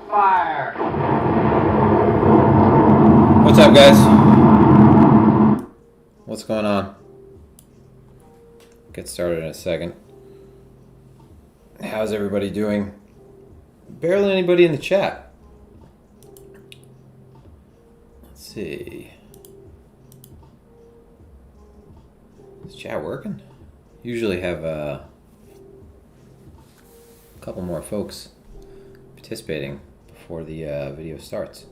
Fire! What's up, guys? What's going on? Get started in a second. How's everybody doing? Barely anybody in the chat. Let's see. Is chat working? Usually have a couple more folks participating before the video starts.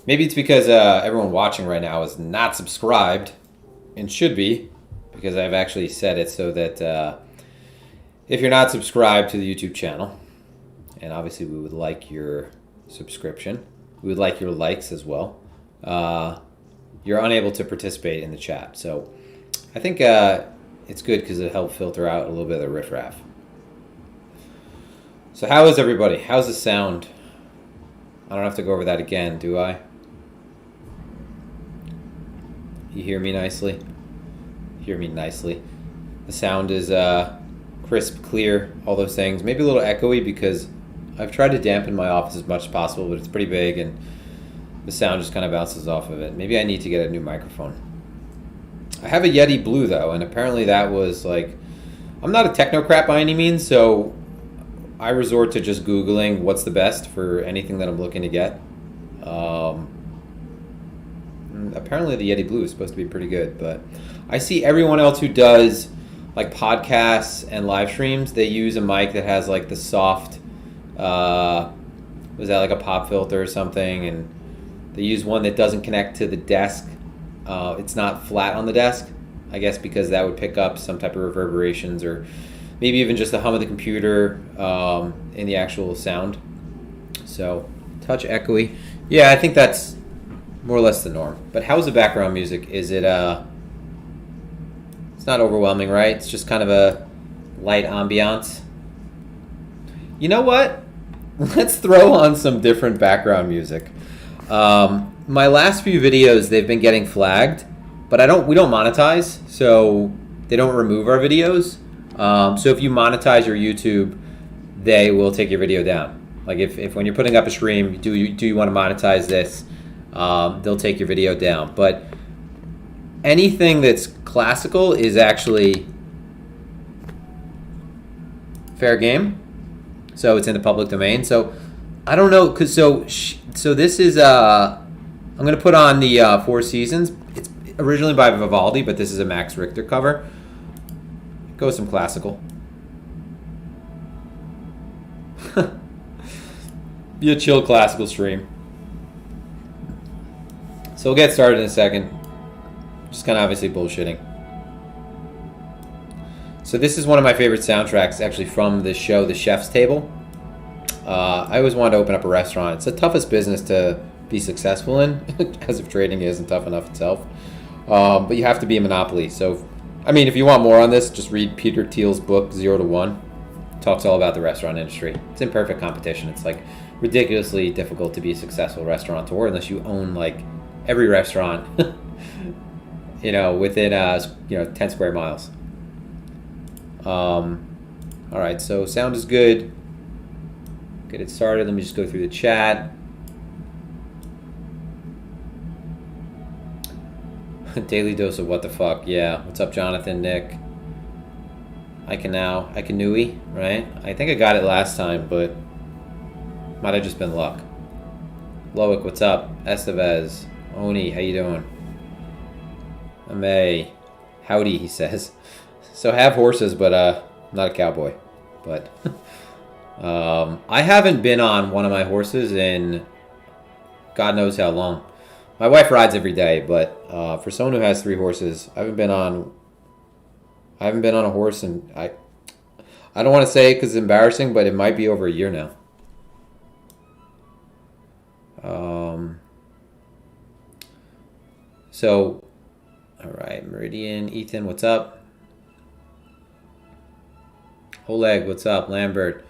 Maybe it's because everyone watching right now is not subscribed and should be, because I've actually set it so that if you're not subscribed to the YouTube channel, and obviously we would like your subscription, we would like your likes as well, you're unable to participate in the chat. So I think it's good because it helps filter out a little bit of the riffraff. So how is everybody? How's the sound? I don't have to go over that again, do I? You hear me nicely? Hear me nicely. The sound is crisp, clear, all those things. Maybe a little echoey because I've tried to dampen my office as much as possible, but it's pretty big and the sound just kind of bounces off of it. Maybe I need to get a new microphone. I have a Yeti Blue though, and apparently that was like, I'm not a technocrat by any means, so I resort to just Googling what's the best for anything that I'm looking to get. Apparently the Yeti Blue is supposed to be pretty good, but I see everyone else who does like podcasts and live streams, they use a mic that has like the soft, was that like a pop filter or something, and they use one that doesn't connect to the desk. It's not flat on the desk, I guess because that would pick up some type of reverberations or maybe even just the hum of the computer in the actual sound. So, touch echoey. Yeah, I think that's more or less the norm. But how's the background music? Is it, it's not overwhelming, right? It's just kind of a light ambiance. You know what? Let's throw on some different background music. My last few videos, they've been getting flagged, but we don't monetize, so they don't remove our videos. So if you monetize your YouTube, they will take your video down. Like if when you're putting up a stream, do you want to monetize this? They'll take your video down. But anything that's classical is actually fair game. So it's in the public domain. So I don't know, cause so this is I'm gonna put on the Four Seasons. It's originally by Vivaldi, but this is a Max Richter cover. Go some classical. Be a chill classical stream. So we'll get started in a second. Just kind of obviously bullshitting. So this is one of my favorite soundtracks actually from this show, The Chef's Table. I always wanted to open up a restaurant. It's the toughest business to be successful in, as if trading isn't tough enough itself. But you have to be a monopoly. So, I mean, if you want more on this, just read Peter Thiel's book, 0 to 1. It talks all about the restaurant industry. It's in perfect competition. It's like ridiculously difficult to be a successful restaurateur unless you own like every restaurant within 10 square miles. All right, so sound is good. Get it started. Let me just go through the chat. Daily dose of what the fuck. Yeah. What's up, Jonathan, Nick? I can Nui, right? I think I got it last time, but might have just been luck. Loic, what's up? Estevez. Oni, how you doing? Amay. Howdy, he says. So I have horses, but not a cowboy. But I haven't been on one of my horses in God knows how long. My wife rides every day, but for someone who has 3 horses, I haven't been on a horse, and I don't want to say it because it's embarrassing, but it might be over a year now. So, all right, Meridian, Ethan, what's up? Oleg, what's up? Lambert.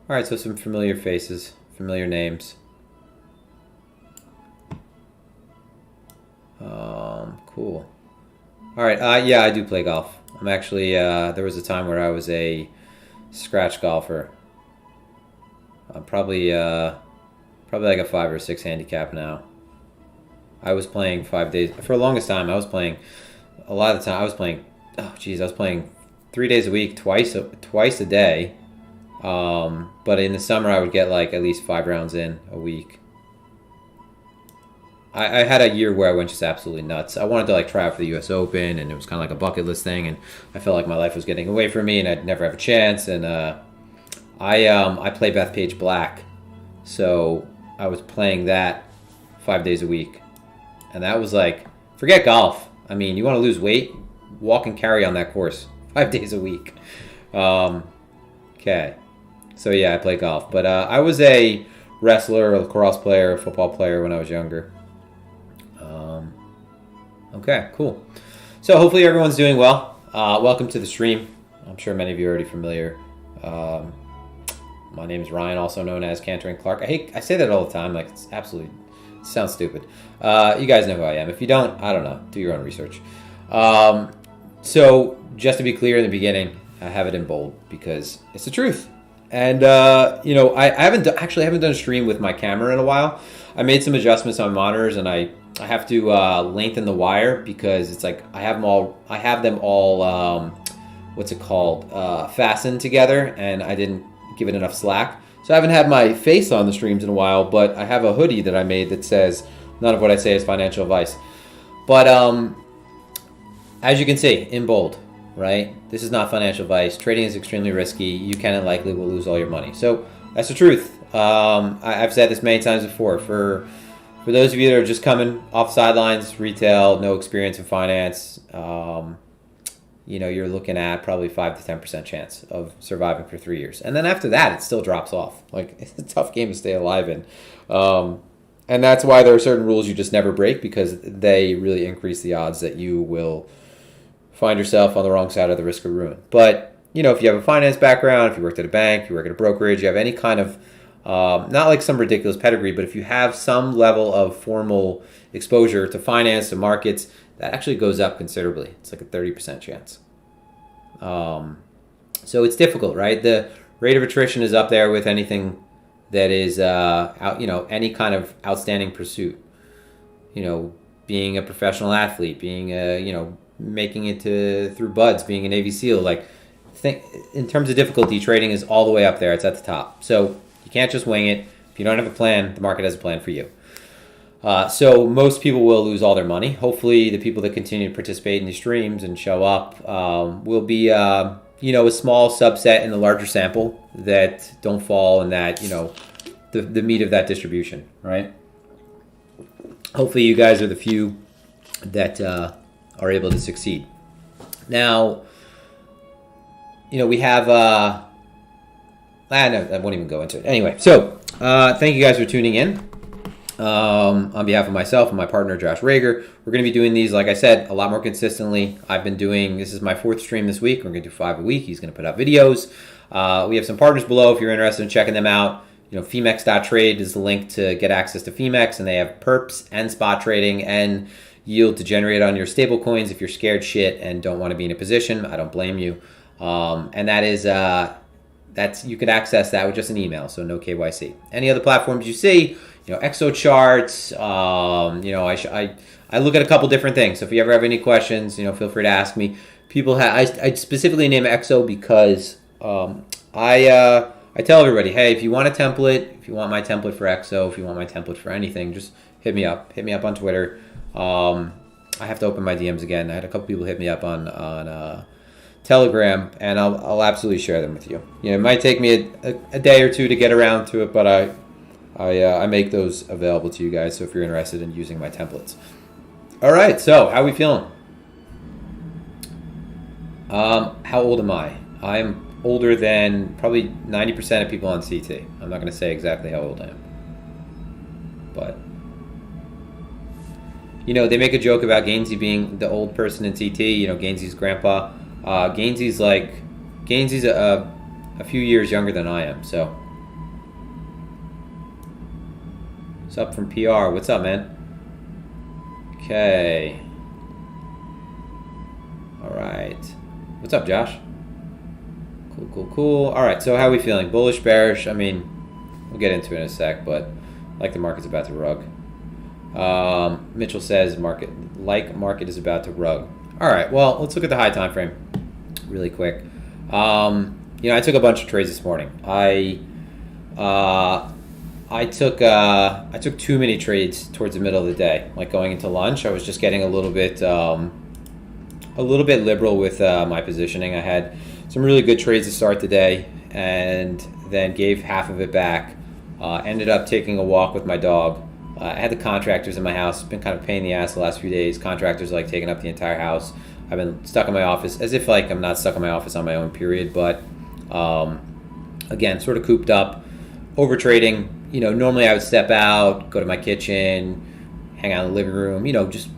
All right, so some familiar faces, familiar names. Cool. All right, yeah, I do play golf. I'm actually, there was a time where I was a scratch golfer. I'm probably like a 5 or 6 handicap now. I was playing 5 days. For the longest time, I was playing, a lot of the time, I was playing 3 days a week, twice a day. But in the summer, I would get like at least 5 rounds in a week. I had a year where I went just absolutely nuts. I wanted to like try out for the U.S. Open, and it was kind of like a bucket list thing, and I felt like my life was getting away from me, and I'd never have a chance. And I play Bethpage Black, so I was playing that 5 days a week, and that was like, forget golf. I mean, you want to lose weight, walk and carry on that course 5 days a week. Okay, so yeah, I play golf, but I was a wrestler, a lacrosse player, a football player when I was younger. Okay, cool. So hopefully everyone's doing well. Welcome to the stream. I'm sure many of you are already familiar. My name is Ryan, also known as Cantering Clark. I say that all the time, like it sounds stupid. You guys know who I am. If you don't, I don't know. Do your own research. So just to be clear in the beginning, I have it in bold because it's the truth. And I haven't done a stream with my camera in a while. I made some adjustments on monitors, and I have to lengthen the wire because it's like I have them all fastened together, and I didn't give it enough slack. So I haven't had my face on the streams in a while, but I have a hoodie that I made that says none of what I say is financial advice. But as you can see in bold, right? This is not financial advice. Trading is extremely risky. You can and likely will lose all your money. So that's the truth. I've said this many times before. For those of you that are just coming off the sidelines, retail, no experience in finance, you're looking at probably 5 to 10% chance of surviving for 3 years. And then after that, it still drops off. Like, it's a tough game to stay alive in. And that's why there are certain rules you just never break, because they really increase the odds that you will find yourself on the wrong side of the risk of ruin. But, if you have a finance background, if you worked at a bank, you work at a brokerage, you have any kind of, not like some ridiculous pedigree, but if you have some level of formal exposure to finance, to markets, that actually goes up considerably. It's like a 30% chance. So it's difficult, right? The rate of attrition is up there with anything that is, any kind of outstanding pursuit. Being a professional athlete, being making it through buds, being a Navy SEAL, in terms of difficulty, trading is all the way up there. It's at the top. So you can't just wing it. If you don't have a plan, the market has a plan for you. So most people will lose all their money. Hopefully the people that continue to participate in these streams and show up will be, a small subset in the larger sample that don't fall in that, the meat of that distribution, right? Hopefully you guys are the few that are able to succeed. Now, we have, no, I won't even go into it. Anyway, so thank you guys for tuning in. On behalf of myself and my partner, Josh Rager, we're going to be doing these, like I said, a lot more consistently. This is my 4th stream this week. We're going to do 5 a week. He's going to put out videos. We have some partners below if you're interested in checking them out. Phemex.trade is the link to get access to Phemex, and they have perps and spot trading and, yield to generate on your stable coins if you're scared shit and don't want to be in a position. I don't blame you. And that is you could access that with just an email, so no KYC. Any other platforms you see, Exo charts. I look at a couple different things. So if you ever have any questions, feel free to ask me. People I specifically name Exo because I tell everybody, hey, if you want a template, if you want my template for Exo, if you want my template for anything, just hit me up. Hit me up on Twitter. I have to open my DMs again. I had a couple people hit me up on Telegram, and I'll absolutely share them with you. It might take me a day or two to get around to it, but I make those available to you guys. So if you're interested in using my templates. All right. So how are we feeling? How old am I? I'm older than probably 90% of people on CT. I'm not going to say exactly how old I am, but they make a joke about Gainsey being the old person in CT. Gainsey's grandpa. Gainsey's a few years younger than I am. So, what's up from PR? What's up, man? Okay. All right. What's up, Josh? Cool. All right. So, how are we feeling? Bullish, bearish? I mean, we'll get into it in a sec, but the market's about to rug. Mitchell says market is about to rug. All right. Well, let's look at the high time frame really quick. I took a bunch of trades this morning. I took too many trades towards the middle of the day. Like going into lunch, I was just getting a little bit liberal with my positioning. I had some really good trades to start the day, and then gave half of it back. Ended up taking a walk with my dog. I had the contractors in my house. It's been kind of a pain in the ass the last few days. Contractors taking up the entire house. I've been stuck in my office, as if I'm not stuck in my office on my own period, but again, sort of cooped up, over trading. Normally I would step out, go to my kitchen, hang out in the living room, just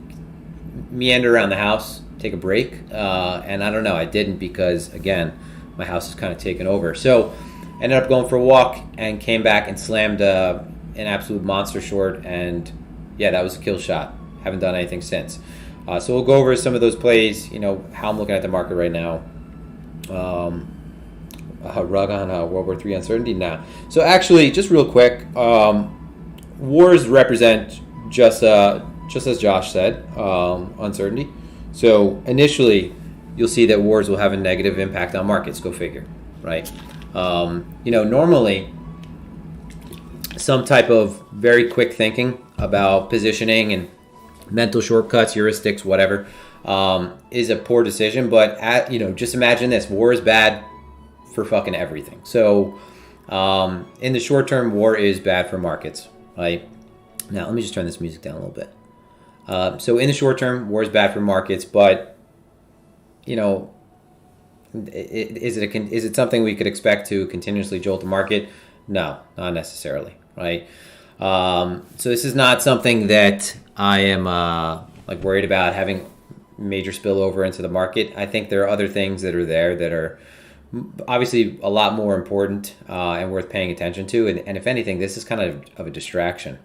meander around the house, take a break. And I don't know, I didn't because, again, my house is kind of taken over. So ended up going for a walk and came back and slammed an absolute monster short. And yeah, that was a kill shot. Haven't done anything since. So we'll go over some of those plays, how I'm looking at the market right now. Rug on World War III uncertainty now. So actually, just real quick, wars represent just as Josh said, uncertainty. So initially, you'll see that wars will have a negative impact on markets. Go figure, right? Normally, some type of very quick thinking about positioning and mental shortcuts, heuristics, whatever, is a poor decision. But just imagine this: war is bad for fucking everything. So in the short term, war is bad for markets, right? Now, let me just turn this music down a little bit. So in the short term, war is bad for markets, but is it something we could expect to continuously jolt the market? No, not necessarily, right? So this is not something that I am worried about having major spillover into the market. I think there are other things that are there that are obviously a lot more important and worth paying attention to. And if anything, this is kind of a distraction.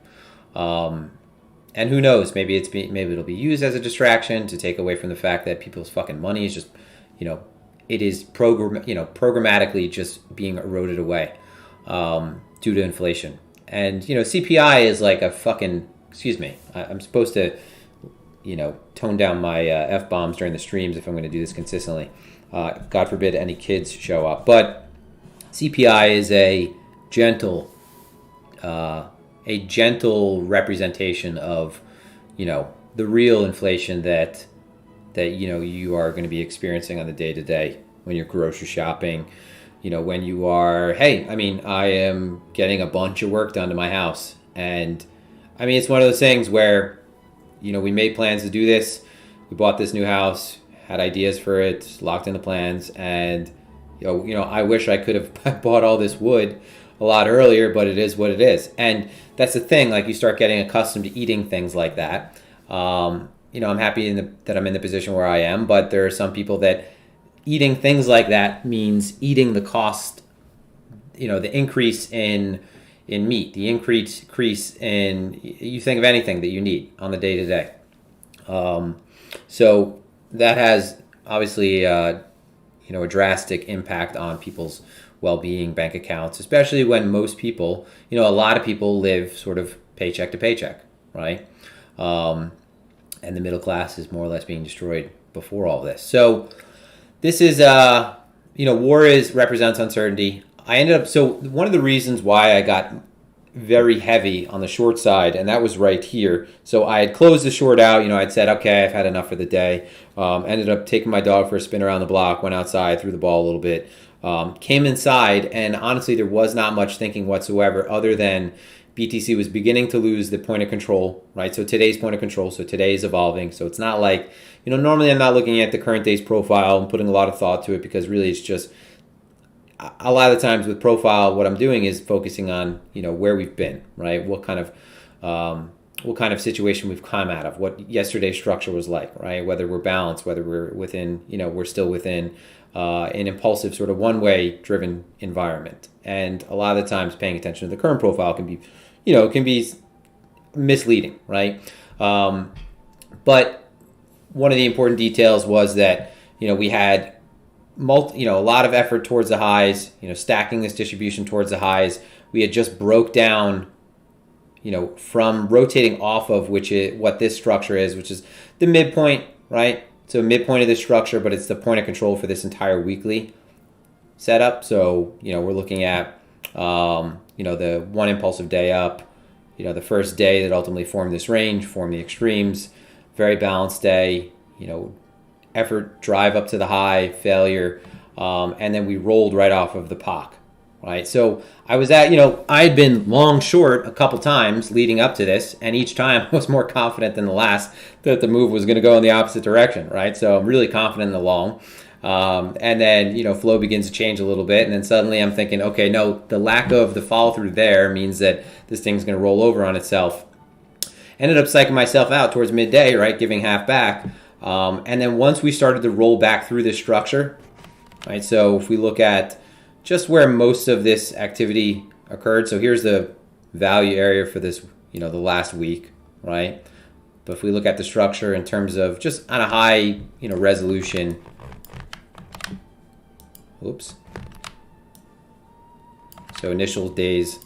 And who knows? Maybe it'll be used as a distraction to take away from the fact that people's fucking money is just, it is programmatically just being eroded away due to inflation. And CPI is like a fucking. Excuse me. I'm supposed to, tone down my F-bombs during the streams if I'm going to do this consistently. God forbid any kids show up. But CPI is a gentle representation of, the real inflation that you are going to be experiencing on the day-to-day when you're grocery shopping, when you are, I am getting a bunch of work done to my house. And, it's one of those things where, we made plans to do this. We bought this new house, had ideas for it, locked in the plans, and, I wish I could have bought all this wood a lot earlier, but it is what it is. And that's the thing, you start getting accustomed to eating things like that. I'm happy that I'm in the position where I am, but there are some people that eating things like that means eating the cost, the increase in meat, the increase in, you think of anything that you need on the day-to-day. So that has obviously a drastic impact on people's well-being, bank accounts, especially when most people, a lot of people live sort of paycheck to paycheck, right? And the middle class is more or less being destroyed before all this. So this is, war represents uncertainty. So one of the reasons why I got very heavy on the short side, and that was right here. So I had closed the short out. I'd said, okay, I've had enough for the day. Ended up taking my dog for a spin around the block, went outside, threw the ball a little bit, came inside, and honestly, there was not much thinking whatsoever other than BTC was beginning to lose the point of control, right? So today's point of control, so today is evolving. So it's not like, normally I'm not looking at the current day's profile and putting a lot of thought to it, because really it's just, a lot of the times with profile, what I'm doing is focusing on, where we've been, right? What kind of situation we've come out of, what yesterday's structure was like, right? Whether we're balanced, whether we're within, we're still within an impulsive sort of one-way driven environment. And a lot of the times paying attention to the current profile can be, can be misleading, right? But one of the important details was that, we had a lot of effort towards the highs, stacking this distribution towards the highs. We had just broke down, from rotating off of what this structure is, which is the midpoint, right? So midpoint of this structure, but it's the point of control for this entire weekly setup. So, we're looking at, the one impulsive day up, the first day that ultimately formed this range, formed the extremes, very balanced day, effort, drive up to the high, failure, and then we rolled right off of the POC, right? So I was at, I had been long short a couple times leading up to this, and each time I was more confident than the last that the move was going to go in the opposite direction, right? So I'm really confident in the long. And then, flow begins to change a little bit, and then suddenly I'm thinking, okay, no, the lack of the follow through there means that this thing's going to roll over on itself. Ended up psyching myself out towards midday, right, giving half back. And then once we started to roll back through this structure, right, so if we look at just where most of this activity occurred, so here's the value area for this, the last week, right? But if we look at the structure in terms of just on a high, resolution, oops. So initial days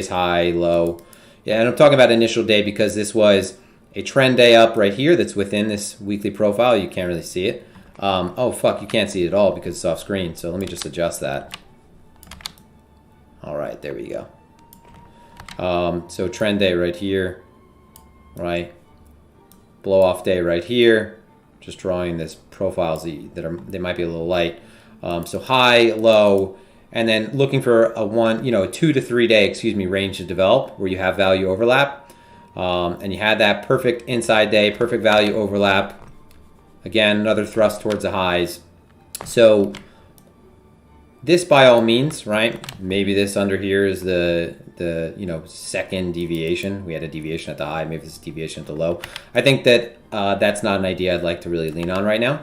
high, low. Yeah, and I'm talking about initial day because this was a trend day up right here that's within this weekly profile. You can't really see it. Oh, fuck, you can't see it at all because it's off screen. So let me just adjust that. All right, there we go. So trend day right here, right? Blow off day right here. Just drawing this profiles they might be a little light. So high, low, and then looking for a 2 to 3 day, range to develop where you have value overlap. And you had that perfect inside day, perfect value overlap. Again, another thrust towards the highs. So this by all means, right? Maybe this under here is the second deviation. We had a deviation at the high, maybe this is deviation at the low. I think that that's not an idea I'd like to really lean on right now.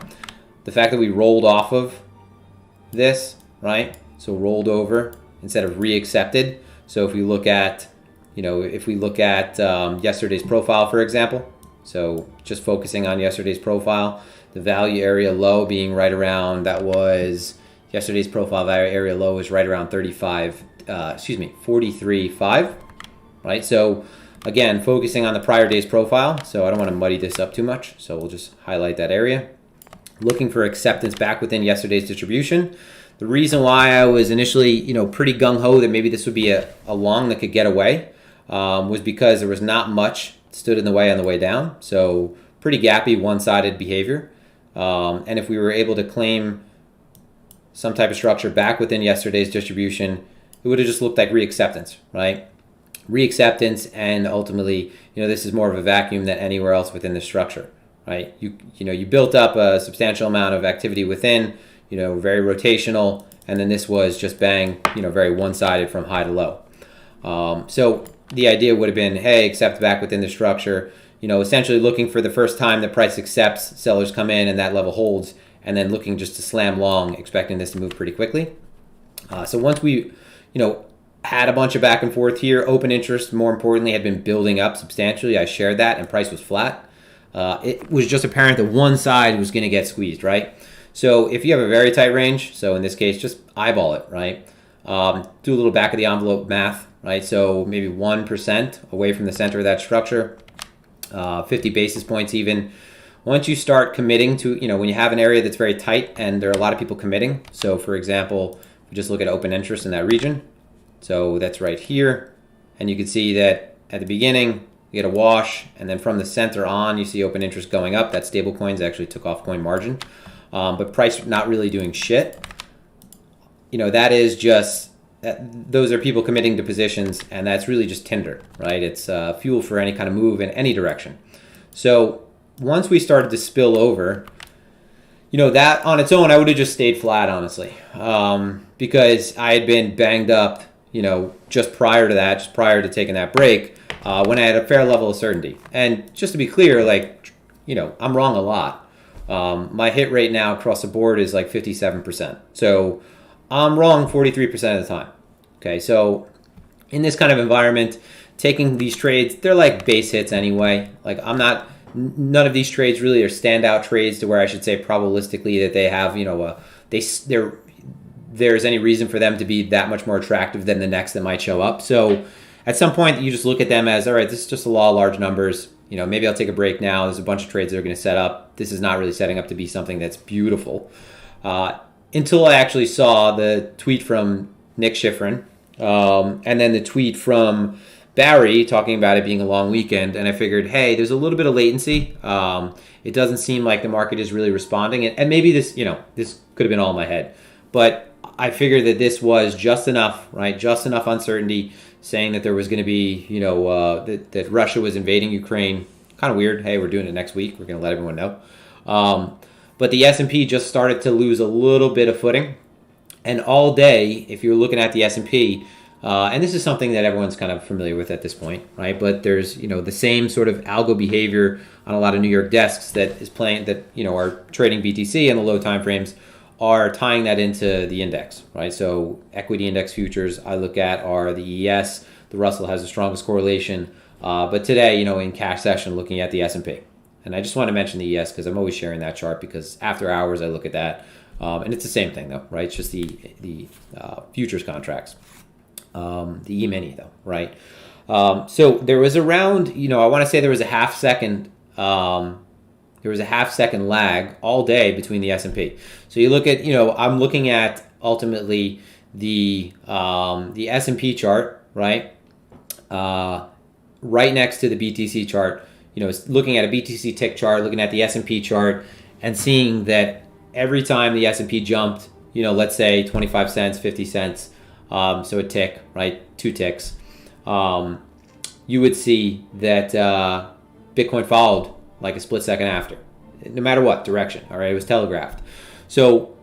The fact that we rolled off of this, right? So rolled over instead of re-accepted. So if we look at, yesterday's profile, for example, so just focusing on yesterday's profile, the value area low being right around, that was yesterday's profile value area low was right around 43.5, right? So again, focusing on the prior day's profile. So I don't want to muddy this up too much. So we'll just highlight that area. Looking for acceptance back within yesterday's distribution. The reason why I was initially, pretty gung-ho that maybe this would be a long that could get away was because there was not much stood in the way on the way down. So pretty gappy, one-sided behavior. And if we were able to claim some type of structure back within yesterday's distribution, it would have just looked like reacceptance, right? Reacceptance, and ultimately, this is more of a vacuum than anywhere else within the structure, right? You built up a substantial amount of activity within, very rotational, and then this was just bang, very one-sided from high to low. So the idea would have been, hey, accept back within the structure, essentially looking for the first time the price accepts, sellers come in and that level holds, and then looking just to slam long, expecting this to move pretty quickly. So once we, had a bunch of back and forth here, open interest, more importantly, had been building up substantially. I shared that, and price was flat. it was just apparent that one side was going to get squeezed, right? So if you have a very tight range, so in this case, just eyeball it, right? Do a little back of the envelope math, right? So maybe 1% away from the center of that structure, 50 basis points even. Once you start committing to, when you have an area that's very tight and there are a lot of people committing. So for example, we just look at open interest in that region. So that's right here. And you can see that at the beginning, you get a wash, and then from the center on, you see open interest going up. That stable coins actually took off coin margin. But price not really doing shit. That is just, those are people committing to positions, and that's really just tinder, right? It's fuel for any kind of move in any direction. So once we started to spill over, that on its own, I would have just stayed flat, honestly, because I had been banged up, just prior to that, just prior to taking that break, when I had a fair level of certainty. And just to be clear, I'm wrong a lot. My hit rate now across the board is like 57%. So I'm wrong 43% of the time. Okay, so in this kind of environment, taking these trades, they're like base hits anyway. None of these trades really are standout trades to where I should say probabilistically that they have, there's any reason for them to be that much more attractive than the next that might show up. So at some point, you just look at them as, all right, this is just a law of large numbers. Maybe I'll take a break now. There's a bunch of trades that are going to set up. This is not really setting up to be something that's beautiful. Until I actually saw the tweet from Nick Schifrin, and then the tweet from Barry talking about it being a long weekend. And I figured, hey, there's a little bit of latency. It doesn't seem like the market is really responding. And maybe this could have been all in my head. But I figured that this was just enough, right? Just enough uncertainty saying that there was going to be, that Russia was invading Ukraine. Kind of weird. Hey, we're doing it next week. We're going to let everyone know. But the S&P just started to lose a little bit of footing. And all day, if you're looking at the S&P, and this is something that everyone's kind of familiar with at this point, right? But there's, the same sort of algo behavior on a lot of New York desks that is playing, that, are trading BTC in the low time frames, are tying that into the index, right? So equity index futures I look at are the ES. The Russell has the strongest correlation. But today, in cash session, looking at the S&P. And I just want to mention the ES because I'm always sharing that chart because after hours I look at that. And it's the same thing though, right? It's just the futures contracts. The E-mini though, right? So there was around, I want to say there was a half second lag all day between the S&P. So you look at, I'm looking at ultimately the S&P chart, right? Right next to the BTC chart, looking at a BTC tick chart, looking at the S&P chart, and seeing that every time the S&P jumped, let's say 25 cents, 50 cents, so a tick, right, 2 ticks, you would see that Bitcoin followed like a split second after, no matter what direction, all right, it was telegraphed. So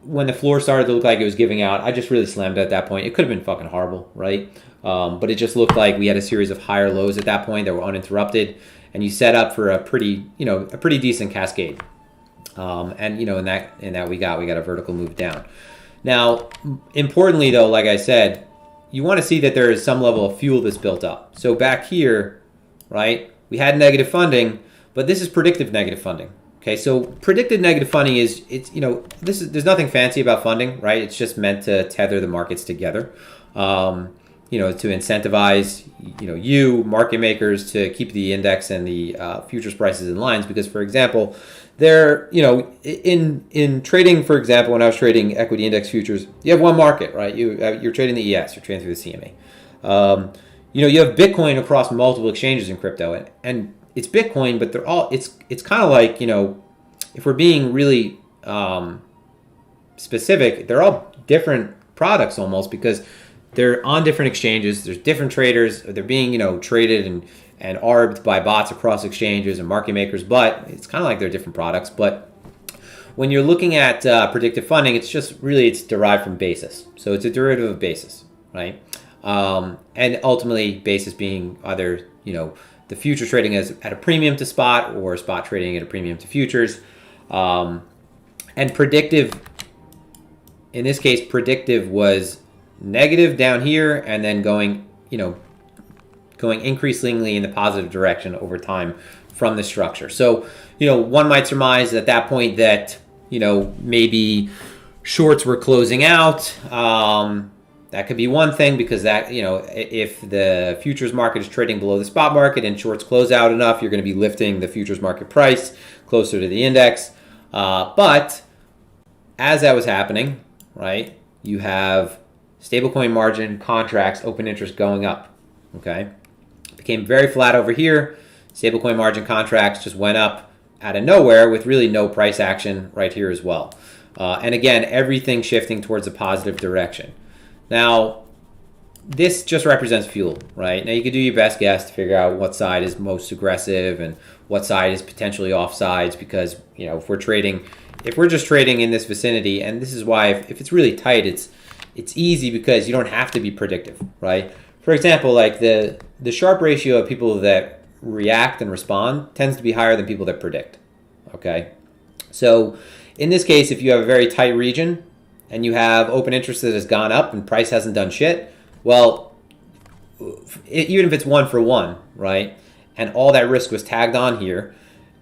when the floor started to look like it was giving out, I just really slammed it at that point. It could have been fucking horrible, right? But it just looked like we had a series of higher lows at that point that were uninterrupted, and you set up for a pretty decent cascade. And in that we got a vertical move down. Now, importantly though, like I said, you want to see that there is some level of fuel that's built up. So back here, right, we had negative funding, but this is predictive negative funding. Okay, so predicted negative funding is, there's nothing fancy about funding, right? It's just meant to tether the markets together. To incentivize, you market makers to keep the index and the futures prices in lines. Because, for example, there, in trading, for example, when I was trading equity index futures, you have one market, right? You're trading the ES, you're trading through the CME. You have Bitcoin across multiple exchanges in crypto, and it's Bitcoin, but they're all, it's kind of like, if we're being really specific, they're all different products almost, because they're on different exchanges. There's different traders. They're being, traded and arbed by bots across exchanges and market makers. But it's kind of like they're different products. But when you're looking at predictive funding, it's derived from basis. So it's a derivative of basis, right? And ultimately, basis being either, the future trading is at a premium to spot, or spot trading at a premium to futures. And predictive, in this case, predictive was negative down here, and then going increasingly in the positive direction over time from the structure. So, one might surmise at that point that, maybe shorts were closing out. That could be one thing, because that, if the futures market is trading below the spot market and shorts close out enough, you're going to be lifting the futures market price closer to the index. But as that was happening, right, you have stablecoin margin contracts, open interest going up. Okay, became very flat over here. Stablecoin margin contracts just went up out of nowhere with really no price action right here as well. And again, everything shifting towards a positive direction. Now, this just represents fuel, right? Now, you could do your best guess to figure out what side is most aggressive and what side is potentially offsides, because, if we're just trading in this vicinity, and this is why if it's really tight, it's easy because you don't have to be predictive, right? For example, like the Sharpe ratio of people that react and respond tends to be higher than people that predict, okay? So in this case, if you have a very tight region and you have open interest that has gone up and price hasn't done shit, well, even if it's 1-for-1, right, and all that risk was tagged on here,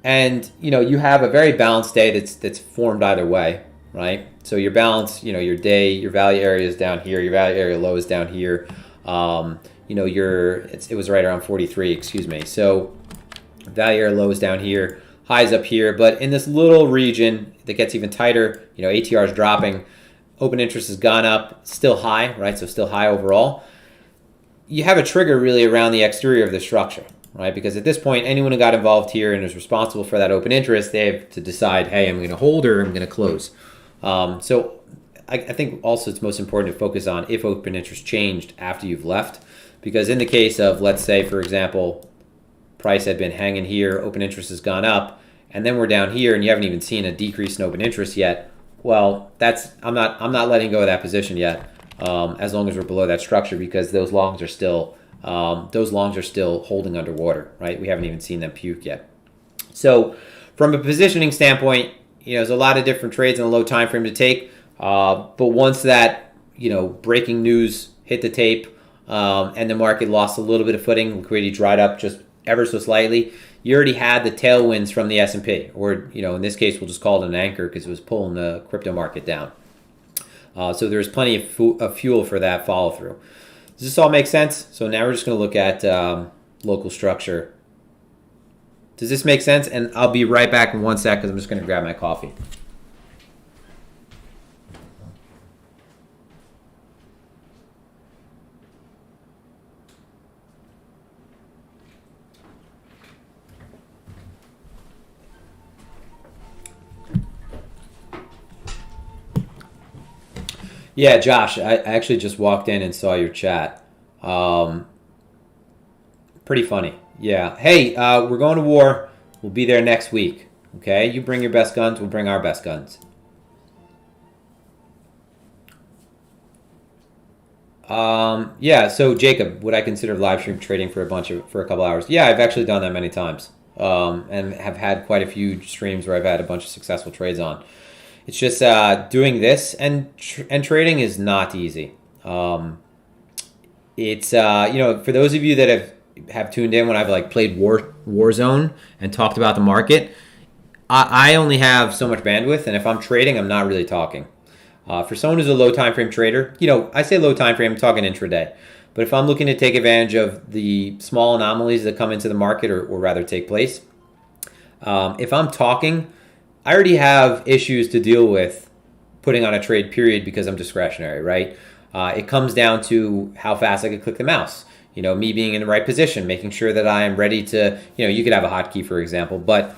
and you have a very balanced day that's formed either way, right? So your balance, your day, your value area is down here, your value area low is down here. It was right around 43, excuse me. So value area low is down here, highs up here, but in this little region that gets even tighter, ATR is dropping, open interest has gone up, still high, right? So still high overall. You have a trigger really around the exterior of the structure, right? Because at this point, anyone who got involved here and is responsible for that open interest, they have to decide, hey, I'm going to hold or I'm going to close. So I think also it's most important to focus on if open interest changed after you've left, because in the case of, let's say, for example, price had been hanging here, open interest has gone up, and then we're down here and you haven't even seen a decrease in open interest yet. Well, I'm not letting go of that position yet, as long as we're below that structure, because those longs are still holding underwater, right? We haven't even seen them puke yet. So from a positioning standpoint, there's a lot of different trades in a low time frame to take. But once that, breaking news hit the tape, and the market lost a little bit of footing, liquidity dried up just ever so slightly, you already had the tailwinds from the S&P, or, in this case, we'll just call it an anchor because it was pulling the crypto market down. So there's plenty of fuel for that follow through. Does this all make sense? So now we're just going to look at local structure. Does this make sense? And I'll be right back in 1 sec because I'm just going to grab my coffee. Yeah, Josh, I actually just walked in and saw your chat. Pretty funny. Yeah. Hey, we're going to war. We'll be there next week. Okay? You bring your best guns. We'll bring our best guns. Yeah, so Jacob, would I consider live stream trading for a couple hours? Yeah, I've actually done that many times. And have had quite a few streams where I've had a bunch of successful trades on. It's just doing this and trading is not easy. It's for those of you that have tuned in when I've played Warzone and talked about the market, I only have so much bandwidth, and if I'm trading, I'm not really talking. For someone who's a low time frame trader, I say low time frame, I'm talking intraday. But if I'm looking to take advantage of the small anomalies that come into the market, or rather take place, if I'm talking, I already have issues to deal with putting on a trade period because I'm discretionary, right? It comes down to how fast I can click the mouse. Me being in the right position, making sure that I am ready to, you could have a hotkey, for example, but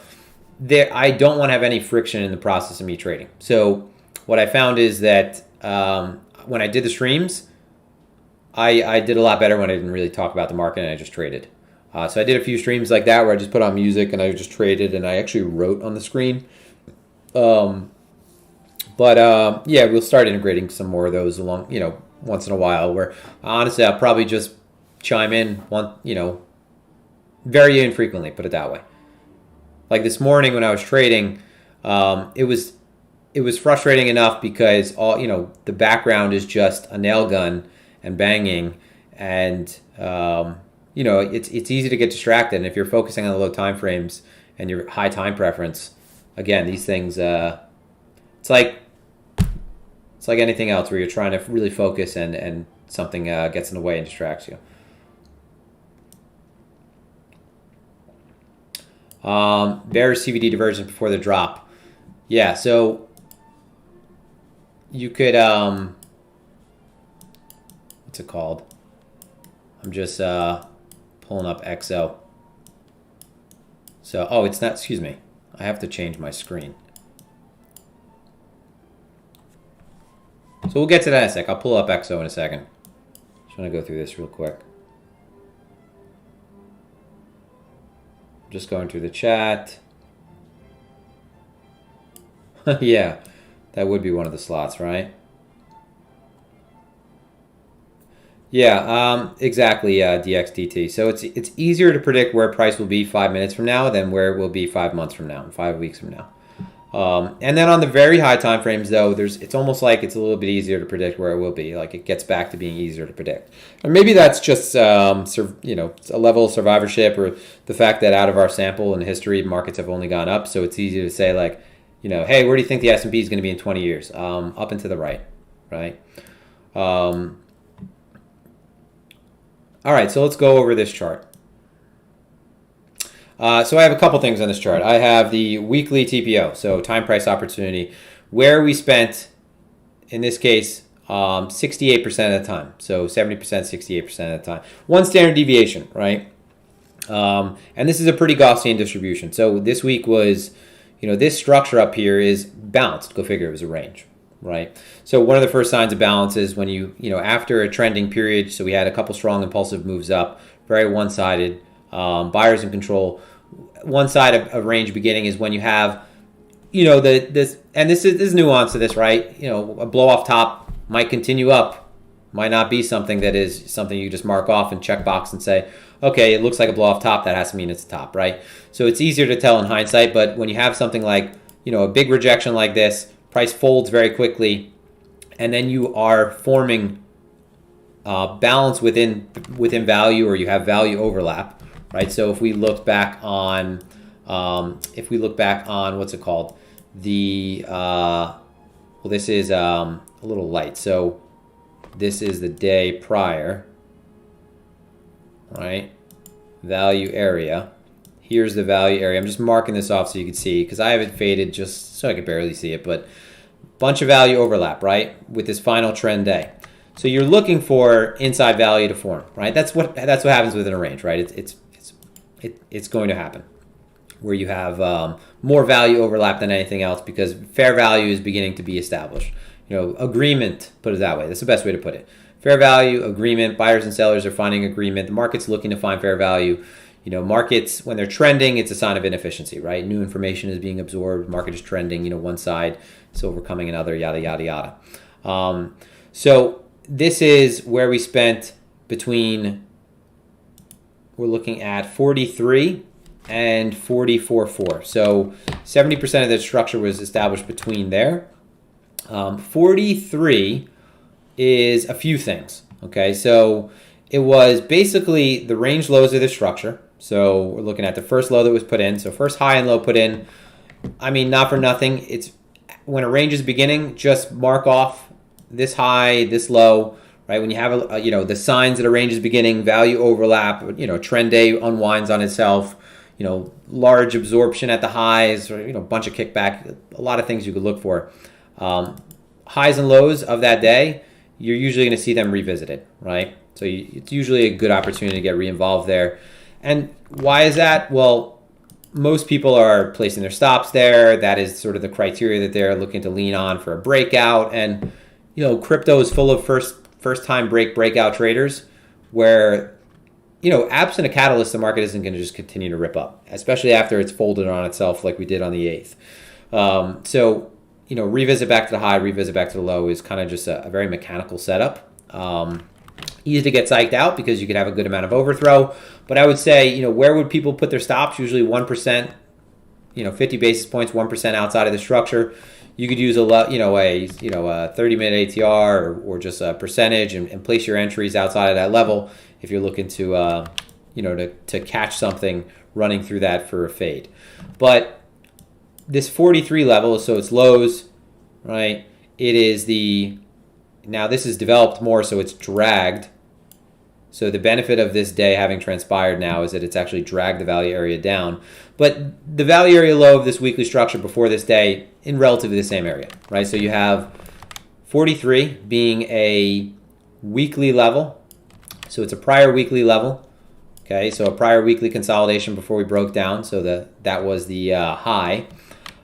I don't want to have any friction in the process of me trading. So what I found is that when I did the streams, I did a lot better when I didn't really talk about the market and I just traded. So I did a few streams like that where I just put on music and I just traded and I actually wrote on the screen. Yeah, we'll start integrating some more of those along, once in a while, where honestly I'll probably just chime in very infrequently, put it that way. Like this morning when I was trading, it was frustrating enough because all, the background is just a nail gun and banging, and you know, it's easy to get distracted. And if you're focusing on the low time frames and your high time preference, again, these things, it's like anything else where you're trying to really focus and something gets in the way and distracts you. Bearish CVD divergence before the drop. Yeah, so you could, what's it called? I'm just pulling up XO. So, oh, it's not, excuse me. I have to change my screen. So we'll get to that in a sec. I'll pull up XO in a second. Just want to go through this real quick. Just going through the chat. Yeah, that would be one of the slots, right? Yeah, exactly, DXDT. So it's easier to predict where price will be 5 minutes from now than where it will be 5 months from now, 5 weeks from now. And then on the very high time frames, though, it's almost like it's a little bit easier to predict where it will be. Like it gets back to being easier to predict. Or maybe that's just you know, a level of survivorship, or the fact that out of our sample in history, markets have only gone up. So it's easy to say, like, you know, hey, where do you think the S&P is going to be in 20 years? Up and to the right, right? All right, so let's go over this chart. So I have a couple things on this chart. I have the weekly TPO, so time price opportunity, where we spent, in this case, 68% of the time. So 70%, 68% of the time. One standard deviation, right? And this is a pretty Gaussian distribution. So this week was, you know, this structure up here is balanced. Go figure, it was a range, right? So one of the first signs of balance is when you know, after a trending period, so we had a couple strong impulsive moves up, very one-sided, buyers in control. One side of range beginning is when you have, you know, this is nuance to this, right? You know, a blow off top might continue up, might not be something that is something you just mark off and check box and say, okay, it looks like a blow off top, that has to mean it's a top, right? So it's easier to tell in hindsight, but when you have something like, you know, a big rejection like this, price folds very quickly, and then you are forming balance within value, or you have value overlap. Right, so if we look back on, what's it called? The well, this is a little light. So this is the day prior, right? Value area. Here's the value area. I'm just marking this off so you can see, because I have it faded just so I could barely see it. But bunch of value overlap, right, with this final trend day. So you're looking for inside value to form, right? That's what happens within a range, right? It's going to happen where you have more value overlap than anything else, because fair value is beginning to be established. You know, agreement, put it that way. That's the best way to put it. Fair value, agreement, buyers and sellers are finding agreement. The market's looking to find fair value. You know, markets, when they're trending, it's a sign of inefficiency, right? New information is being absorbed. Market is trending, you know, one side is overcoming another, yada, yada, yada. So this is where we spent between, we're looking at 43 and 44.4. So 70% of the structure was established between there. 43 is a few things, okay? So it was basically the range lows of the structure. So we're looking at the first low that was put in. So first high and low put in. I mean, not for nothing. It's when a range is beginning, just mark off this high, this low, right? When you have, you know, the signs that a range is beginning, value overlap, you know, trend day unwinds on itself, you know, large absorption at the highs, or, you know, a bunch of kickback, a lot of things you could look for. Highs and lows of that day, you're usually going to see them revisited, right? So it's usually a good opportunity to get re-involved there. And why is that? Well, most people are placing their stops there. That is sort of the criteria that they're looking to lean on for a breakout. And, you know, crypto is full of first-time breakout traders where, you know, absent a catalyst, the market isn't going to just continue to rip up, especially after it's folded on itself like we did on the 8th. So, you know, revisit back to the high, revisit back to the low is kind of just a very mechanical setup. Easy to get psyched out because you could have a good amount of overthrow. But I would say, you know, where would people put their stops? Usually 1%, you know, 50 basis points, 1% outside of the structure. You could use a 30-minute ATR or just a percentage and place your entries outside of that level if you're looking to, to catch something running through that for a fade. But this 43 level, so it's lows, right? It is now this is developed more, so it's dragged. So the benefit of this day having transpired now is that it's actually dragged the value area down. But the value area low of this weekly structure before this day in relatively the same area, right? So you have 43 being a weekly level. So it's a prior weekly level. Okay, so a prior weekly consolidation before we broke down. So that was the high.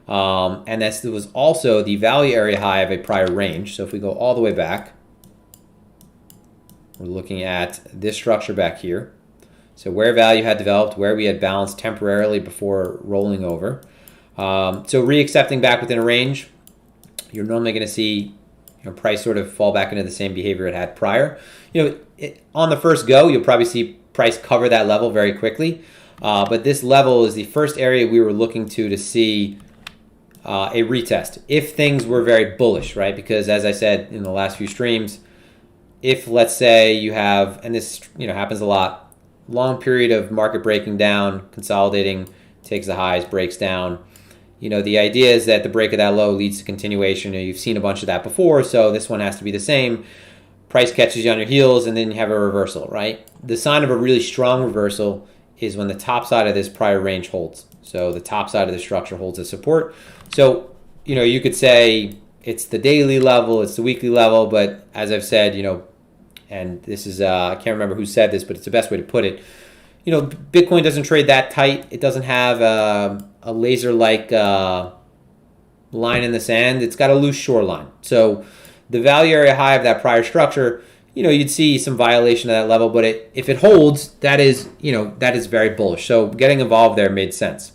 And this was also the value area high of a prior range. So if we go all the way back, we're looking at this structure back here. So where value had developed, where we had balanced temporarily before rolling over. So re-accepting back within a range, you're normally going to see price sort of fall back into the same behavior it had prior. On the first go, you'll probably see price cover that level very quickly. But this level is the first area we were looking to see a retest if things were very bullish, right? Because as I said in the last few streams, if let's say you have, and this happens a lot, long period of market breaking down, consolidating, takes the highs, breaks down. The idea is that the break of that low leads to continuation. You've seen a bunch of that before, so this one has to be the same. Price catches you on your heels, and then you have a reversal, right? The sign of a really strong reversal is when the top side of this prior range holds. So the top side of the structure holds as support. So, you could say it's the daily level, it's the weekly level, but as I've said, and this is, I can't remember who said this, but it's the best way to put it. Bitcoin doesn't trade that tight. It doesn't have a laser-like line in the sand. It's got a loose shoreline. So the value area high of that prior structure, you'd see some violation of that level, but if it holds, that is very bullish. So getting involved there made sense,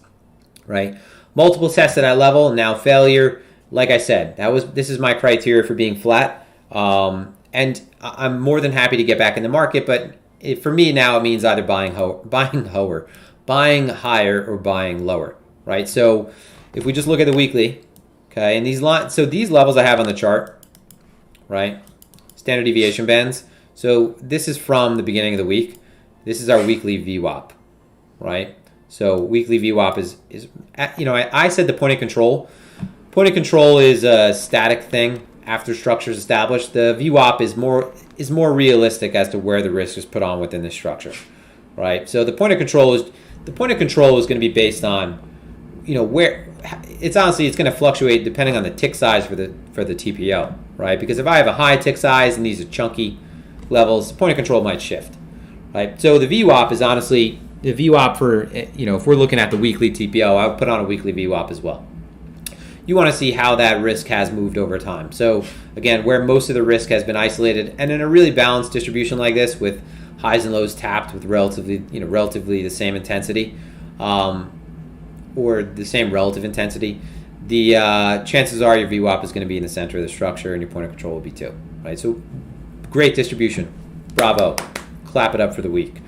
right? Multiple tests at that level, now failure. Like I said, this is my criteria for being flat. And I'm more than happy to get back in the market, but for me now it means either buying higher or buying lower, right? So if we just look at the weekly, okay, and these levels I have on the chart, right? Standard deviation bands. So this is from the beginning of the week. This is our weekly VWAP, right? So weekly VWAP is I said the point of control. Point of control is a static thing. After structures established, the VWAP is more realistic as to where the risk is put on within the structure, right? So the point of control is going to be based on, where it's going to fluctuate depending on the tick size for the TPO, right? Because if I have a high tick size and these are chunky levels, the point of control might shift, right? So the VWAP is honestly the VWAP for if we're looking at the weekly TPO, I would put on a weekly VWAP as well. You want to see how that risk has moved over time. So again, where most of the risk has been isolated, and in a really balanced distribution like this, with highs and lows tapped with relatively the same intensity, or the same relative intensity, the chances are your VWAP is going to be in the center of the structure, and your point of control will be too. Right. So great distribution. Bravo. Clap it up for the week.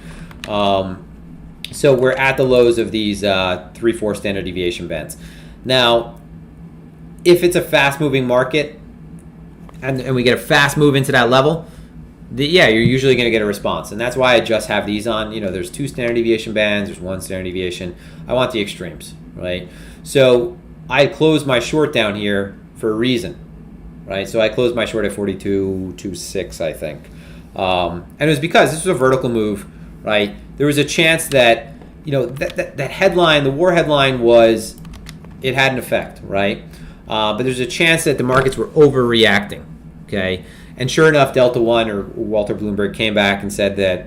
So we're at the lows of these 3-4 standard deviation bands. Now, if it's a fast-moving market and we get a fast move into that level, you're usually going to get a response. And that's why I just have these on. There's 2 standard deviation bands. There's 1 standard deviation. I want the extremes, right? So I closed my short down here for a reason, right? So I closed my short at 42.26, I think. And it was because this was a vertical move, right? There was a chance that, that headline, the war headline was, it had an effect, right? But there's a chance that the markets were overreacting, okay? And sure enough, Delta One or Walter Bloomberg came back and said that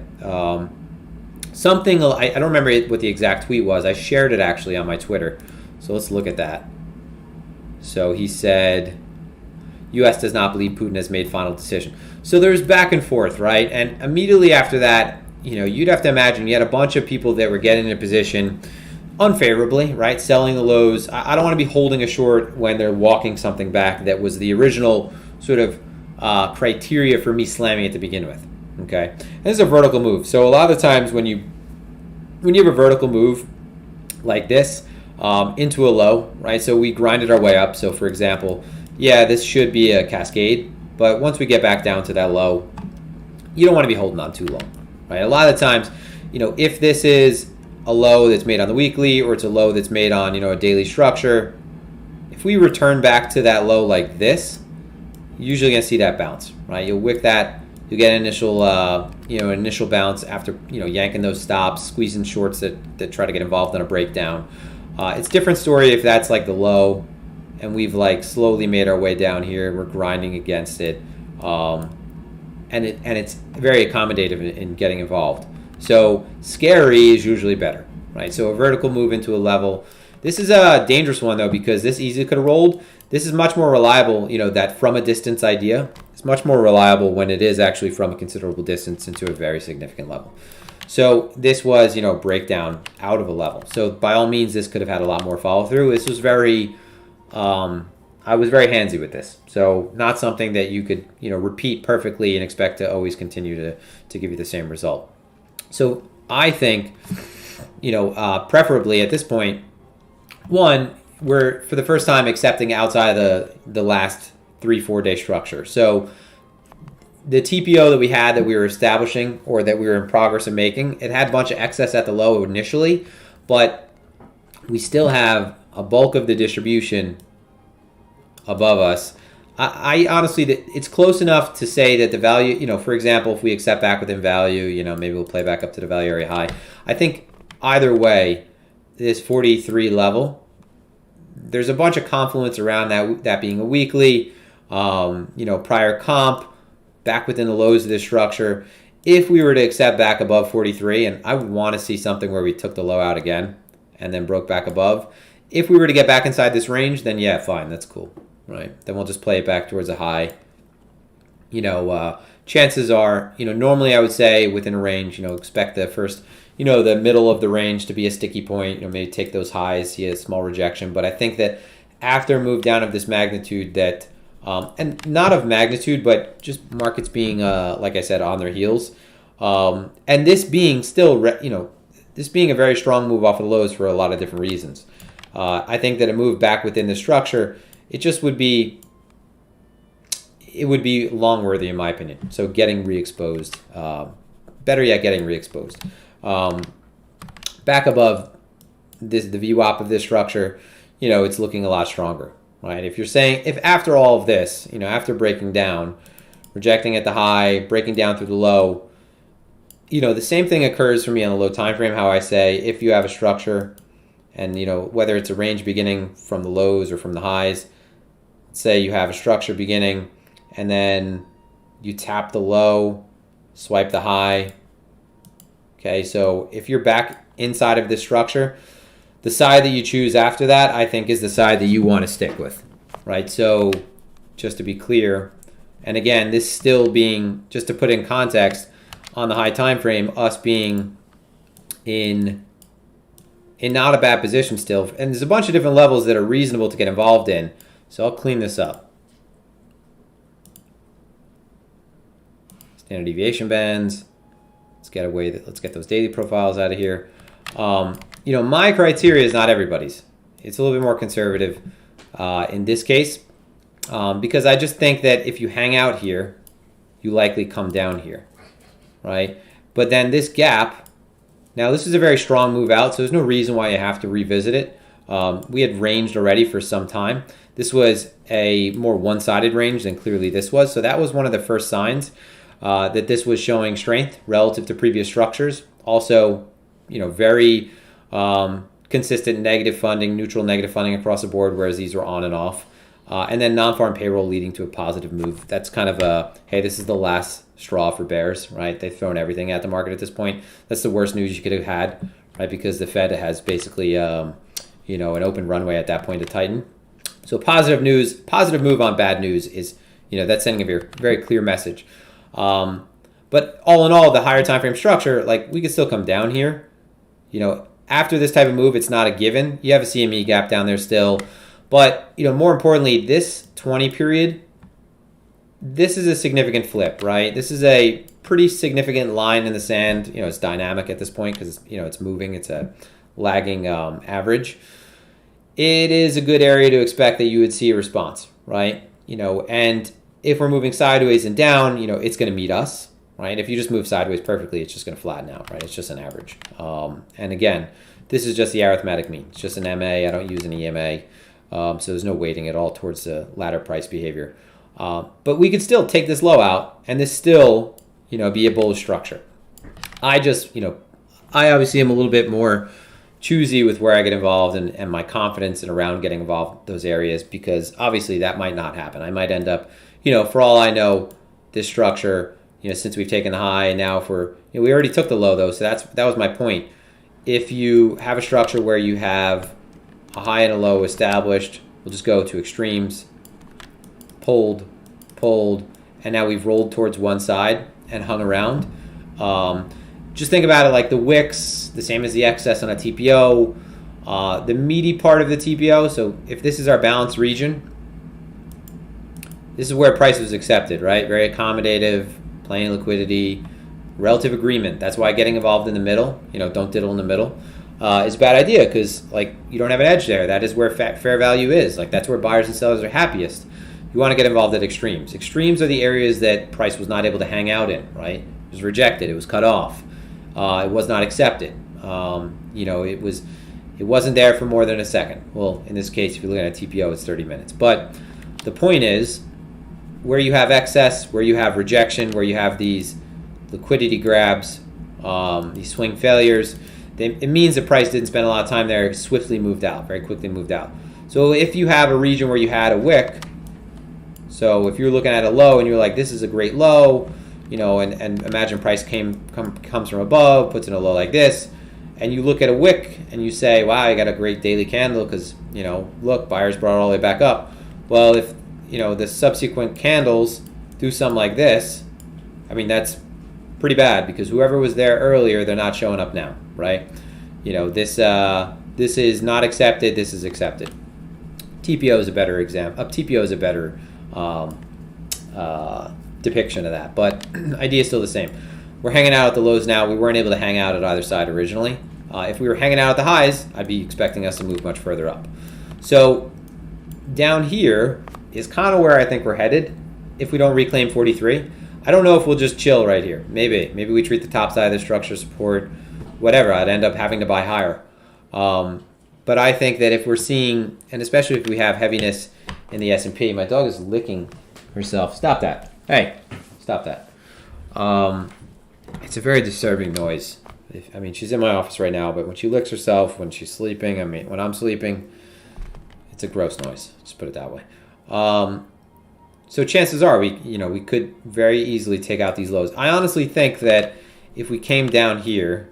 something, I don't remember what the exact tweet was. I shared it actually on my Twitter. So let's look at that. So he said, U.S. does not believe Putin has made final decision. So there's back and forth, right? And immediately after that, you'd have to imagine you had a bunch of people that were getting in a position unfavorably, right? Selling the lows. I don't want to be holding a short when they're walking something back that was the original sort of criteria for me slamming it to begin with, okay? And this is a vertical move. So a lot of the times when you have a vertical move like this into a low, right? So we grinded our way up. So for example, this should be a cascade, but once we get back down to that low, you don't want to be holding on too long, right? A lot of times, if this is a low that's made on the weekly or it's a low that's made on, a daily structure, if we return back to that low like this, you're usually going to see that bounce, right? You'll wick that, you'll get an initial bounce after, yanking those stops, squeezing shorts that try to get involved in a breakdown. It's a different story if that's like the low and we've like slowly made our way down here, we're grinding against it, and it's very accommodative in getting involved. So scary is usually better, right? So a vertical move into a level. This is a dangerous one though, because this easily could have rolled. This is much more reliable, that from a distance idea. It's much more reliable when it is actually from a considerable distance into a very significant level. So this was, breakdown out of a level. So by all means, this could have had a lot more follow through. This was very, I was very handsy with this. So not something that you could, repeat perfectly and expect to always continue to give you the same result. So I think, preferably at this point, one, we're for the first time accepting outside of the last 3-4 day structure. So the TPO that we were establishing or that we were in progress of making, it had a bunch of excess at the low initially, but we still have a bulk of the distribution above us. I honestly, it's close enough to say that the value, for example, if we accept back within value, maybe we'll play back up to the value area high. I think either way, this 43 level, there's a bunch of confluence around that being a weekly, prior comp, back within the lows of this structure. If we were to accept back above 43, and I would want to see something where we took the low out again and then broke back above. If we were to get back inside this range, then yeah, fine, that's cool. Right, then we'll just play it back towards a high. Chances are, normally I would say within a range, expect the first, the middle of the range to be a sticky point. Maybe take those highs, see a small rejection. But I think that after a move down of this magnitude, that and not of magnitude, but just markets being, like I said, on their heels, and this being still, this being a very strong move off of the lows for a lot of different reasons. I think that a move back within the structure, it would be long worthy in my opinion. So getting re-exposed, better yet, getting re-exposed. Back above the VWAP of this structure, it's looking a lot stronger, right? If you're saying, if after all of this, after breaking down, rejecting at the high, breaking down through the low, the same thing occurs for me on the low time frame. How I say, if you have a structure and, whether it's a range beginning from the lows or from the highs, say you have a structure beginning and then you tap the low, swipe the high. Okay, so if you're back inside of this structure, the side that you choose after that, I think, is the side that you want to stick with, right? So just to be clear, and again, this still being, just to put in context, on the high time frame, us being in not a bad position still, and there's a bunch of different levels that are reasonable to get involved in. So I'll clean this up. Standard deviation bands. Let's get those daily profiles out of here. My criteria is not everybody's. It's a little bit more conservative in this case, because I just think that if you hang out here, you likely come down here, right? But then this gap, now this is a very strong move out, so there's no reason why you have to revisit it. We had ranged already for some time. This was a more one-sided range than clearly this was. So that was one of the first signs that this was showing strength relative to previous structures. Also, very consistent negative funding, neutral negative funding across the board, whereas these were on and off. And then non-farm payroll leading to a positive move. That's kind of a, hey, this is the last straw for bears, right? They've thrown everything at the market at this point. That's the worst news you could have had, right? Because the Fed has basically, an open runway at that point to tighten. So positive news, positive move on bad news is, that's sending a very, very clear message. But all in all, the higher time frame structure, like we could still come down here. After this type of move, it's not a given. You have a CME gap down there still. But, more importantly, this 20 period, this is a significant flip, right? This is a pretty significant line in the sand. It's dynamic at this point because, it's moving. It's a lagging average. It is a good area to expect that you would see a response, right? And if we're moving sideways and down, it's going to meet us, right? If you just move sideways perfectly, it's just going to flatten out, right? It's just an average. And again, this is just the arithmetic mean. It's just an MA. I don't use an EMA. So there's no weighting at all towards the ladder price behavior. But we could still take this low out and this still, be a bullish structure. I just, I obviously am a little bit more choosy with where I get involved and my confidence in around getting involved in those areas, because obviously that might not happen. I might end up, for all I know, this structure, since we've taken the high and now if we're, we already took the low though. So that was my point. If you have a structure where you have a high and a low established, we'll just go to extremes, pulled, and now we've rolled towards one side and hung around. Just think about it like the wicks, the same as the excess on a TPO, the meaty part of the TPO. So if this is our balanced region, this is where price was accepted, right? Very accommodative, plenty of liquidity, relative agreement. That's why getting involved in the middle, don't diddle in the middle, is a bad idea, because you don't have an edge there. That is where fair value is. That's where buyers and sellers are happiest. You want to get involved at extremes. Extremes are the areas that price was not able to hang out in, right? It was rejected. It was cut off. It was not accepted. It wasn't there for more than a second. Well, in this case, if you're looking at a TPO, it's 30 minutes. But the point is, where you have excess, where you have rejection, where you have these liquidity grabs, these swing failures, it means the price didn't spend a lot of time there. It swiftly moved out, very quickly moved out. So if you have a region where you had a wick, so if you're looking at a low and you're like, this is a great low, and imagine price comes from above, puts in a low like this, and you look at a wick and you say, wow, I got a great daily candle because, look, buyers brought it all the way back up. Well, if, the subsequent candles do something like this, that's pretty bad, because whoever was there earlier, they're not showing up now, right? This is not accepted, this is accepted. TPO is a better example. TPO is a better depiction of that, but idea is still the same. We're hanging out at the lows now. We weren't able to hang out at either side originally. If we were hanging out at the highs, I'd be expecting us to move much further up. So down here is kind of where I think we're headed if we don't reclaim 43. I don't know if we'll just chill right here. Maybe we treat the top side of the structure support, whatever. I'd end up having to buy higher. But I think that if we're seeing, and especially if we have heaviness in the S&P, my dog is licking herself. Stop that. Hey, stop that. It's a very disturbing noise. She's in my office right now, but when she licks herself, when she's sleeping, when I'm sleeping, it's a gross noise. Just put it that way. So chances are we could very easily take out these lows. I honestly think that if we came down here,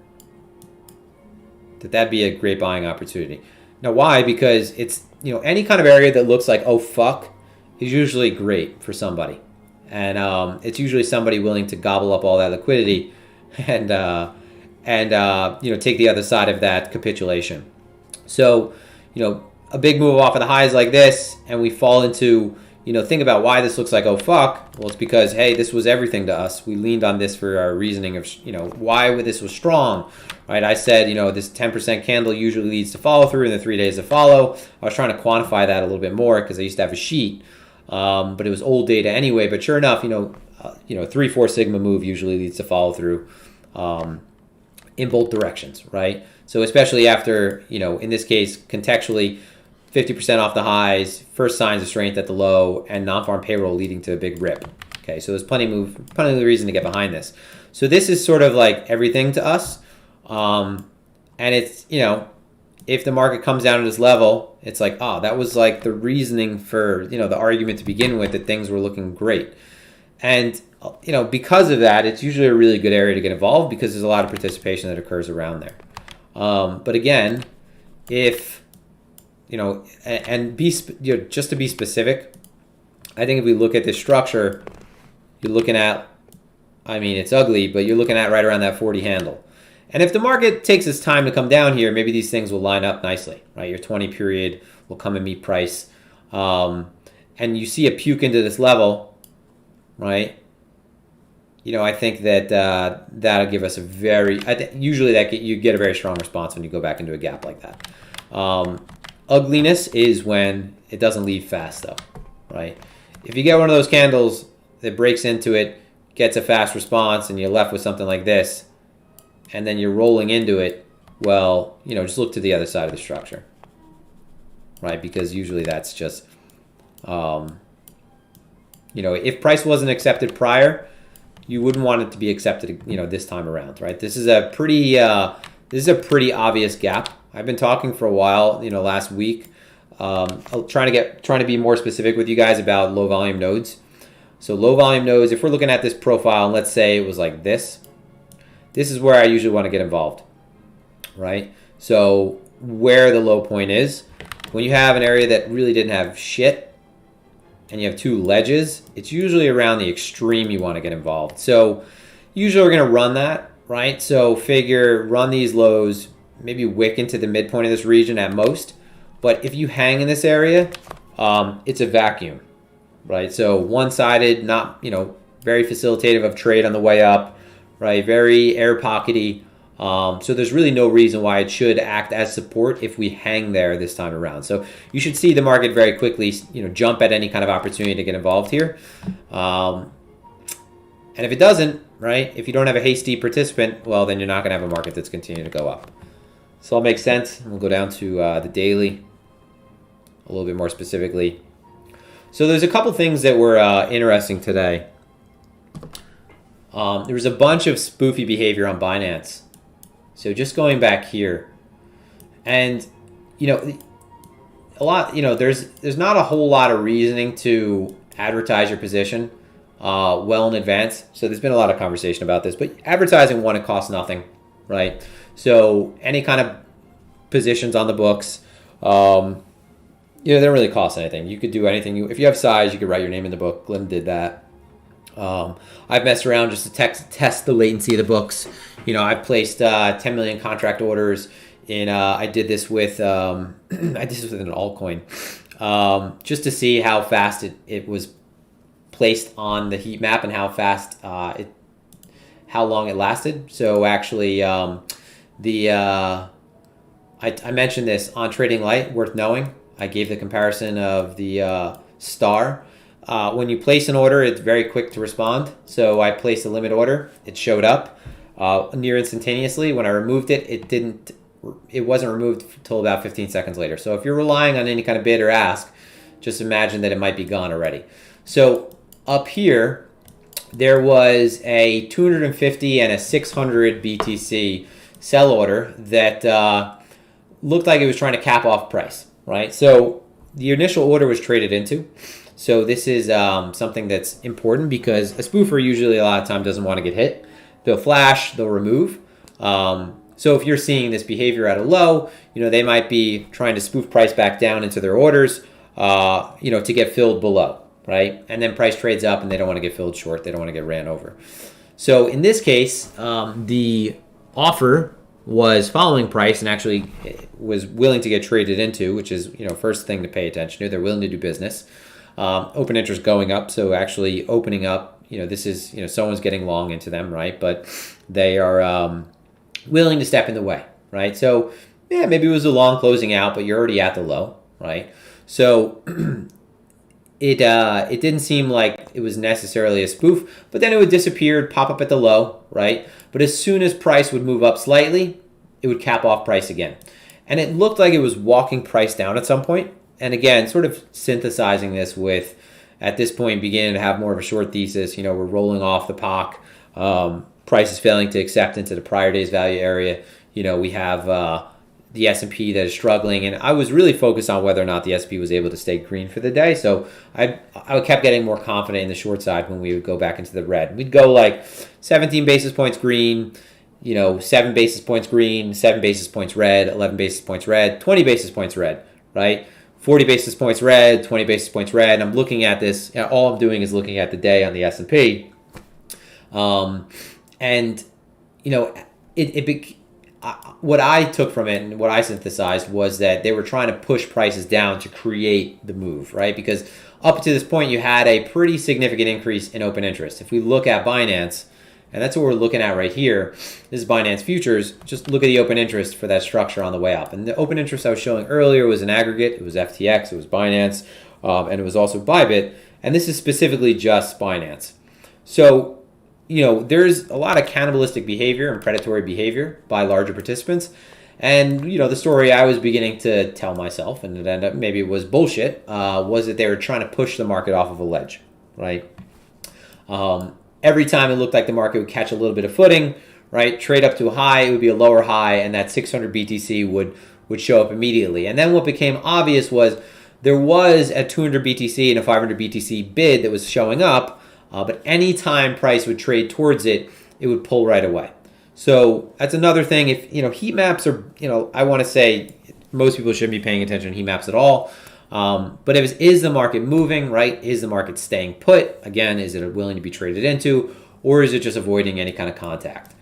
that'd be a great buying opportunity. Now, why? Because it's, any kind of area that looks like, oh, fuck, is usually great for somebody. And it's usually somebody willing to gobble up all that liquidity and take the other side of that capitulation. So, a big move off of the highs like this, and we fall into, think about why this looks like, oh, fuck. Well, it's because, hey, this was everything to us. We leaned on this for our reasoning of, why this was strong, right? I said, this 10% candle usually leads to follow through in the 3 days that follow. I was trying to quantify that a little bit more because I used to have a sheet, but it was old data anyway. But sure enough, 3-4 sigma move usually leads to follow through in both directions, right? So especially after, in this case, contextually, 50% off the highs, first signs of strength at the low, and non-farm payroll leading to a big rip. Okay, so there's plenty of reason to get behind this. So this is sort of like everything to us. And it's, if the market comes down to this level, it's like, oh, that was like the reasoning for, the argument to begin with that things were looking great. And, because of that, it's usually a really good area to get involved because there's a lot of participation that occurs around there. But again, if, and just to be specific, I think if we look at this structure, you're looking at, it's ugly, but you're looking at right around that 40 handle. And if the market takes its time to come down here, maybe these things will line up nicely, right? Your 20 period will come and meet price. And you see a puke into this level, right? I think that that'll give us usually you get a very strong response when you go back into a gap like that. Ugliness is when it doesn't leave fast though, right? If you get one of those candles that breaks into it, gets a fast response and you're left with something like this, and then you're rolling into it, well, just look to the other side of the structure, right? Because usually that's just, if price wasn't accepted prior, you wouldn't want it to be accepted, this time around, right? This is a pretty obvious gap. I've been talking for a while, last week, trying to be more specific with you guys about low volume nodes. So low volume nodes, if we're looking at this profile, and let's say it was like this is where I usually want to get involved, right? So where the low point is, when you have an area that really didn't have shit, and you have two ledges, it's usually around the extreme you want to get involved. So usually we're going to run that, right? So run these lows, maybe wick into the midpoint of this region at most. But if you hang in this area, it's a vacuum, right? So one-sided, not, very facilitative of trade on the way up, right? Very air pockety. So there's really no reason why it should act as support if we hang there this time around. So you should see the market very quickly, jump at any kind of opportunity to get involved here. And if it doesn't, right, if you don't have a hasty participant, well, then you're not going to have a market that's continuing to go up. So it'll make sense. We'll go down to the daily a little bit more specifically. So there's a couple things that were interesting today. There was a bunch of spoofy behavior on Binance. So just going back here, and a lot, there's not a whole lot of reasoning to advertise your position well in advance. So there's been a lot of conversation about this, but advertising it costs nothing, right? So any kind of positions on the books, they don't really cost anything. You could do anything. If you have size, you could write your name in the book. Glenn did that. I've messed around just to test the latency of the books. I've placed 10 million contract orders in. I did this with an altcoin, just to see how fast it was placed on the heat map and how fast how long it lasted. So actually, I mentioned this on Trading Light, worth knowing. I gave the comparison of the star. When you place an order, it's very quick to respond. So I placed a limit order. It showed up near instantaneously. When I removed it, it wasn't removed until about 15 seconds later. So if you're relying on any kind of bid or ask, just imagine that it might be gone already. So up here, there was a 250 and a 600 BTC sell order that looked like it was trying to cap off price, right? So the initial order was traded into. So this is something that's important because a spoofer usually a lot of time doesn't want to get hit. They'll flash, they'll remove. So if you're seeing this behavior at a low, they might be trying to spoof price back down into their orders, to get filled below, right? And then price trades up and they don't want to get filled short. They don't want to get ran over. So in this case, the offer was following price and actually was willing to get traded into, which is, first thing to pay attention to. They're willing to do business. Open interest going up, so actually opening up, this is, someone's getting long into them, right? But they are willing to step in the way, right? So, yeah, maybe it was a long closing out, but you're already at the low, right? So it didn't seem like it was necessarily a spoof, but then it would disappear, pop up at the low, right? But as soon as price would move up slightly, it would cap off price again. And it looked like it was walking price down at some point. And again, sort of synthesizing this with, at this point, beginning to have more of a short thesis. We're rolling off the POC. Price is failing to accept into the prior day's value area. We have the S&P that is struggling. And I was really focused on whether or not the S&P was able to stay green for the day. So I kept getting more confident in the short side when we would go back into the red. We'd go like 17 basis points green, 7 basis points green, 7 basis points red, 11 basis points red, 20 basis points red, right? 40 basis points red, 20 basis points red. And I'm looking at this. All I'm doing is looking at the day on the S&P. What I took from it and what I synthesized was that they were trying to push prices down to create the move, right? Because up to this point, you had a pretty significant increase in open interest. If we look at Binance, and that's what we're looking at right here, this is Binance Futures, just look at the open interest for that structure on the way up. And the open interest I was showing earlier was an aggregate. It was FTX, it was Binance, and it was also Bybit. And this is specifically just Binance. So there's a lot of cannibalistic behavior and predatory behavior by larger participants. And, the story I was beginning to tell myself, and it ended up, maybe it was bullshit, was that they were trying to push the market off of a ledge, right? Every time it looked like the market would catch a little bit of footing, right, trade up to a high, it would be a lower high, and that 600 BTC would show up immediately. And then what became obvious was there was a 200 BTC and a 500 BTC bid that was showing up, but any time price would trade towards it, it would pull right away. So that's another thing. If, heat maps are, I want to say most people shouldn't be paying attention to heat maps at all. But is the market moving, right? Is the market staying put? Again, is it willing to be traded into, or is it just avoiding any kind of contact?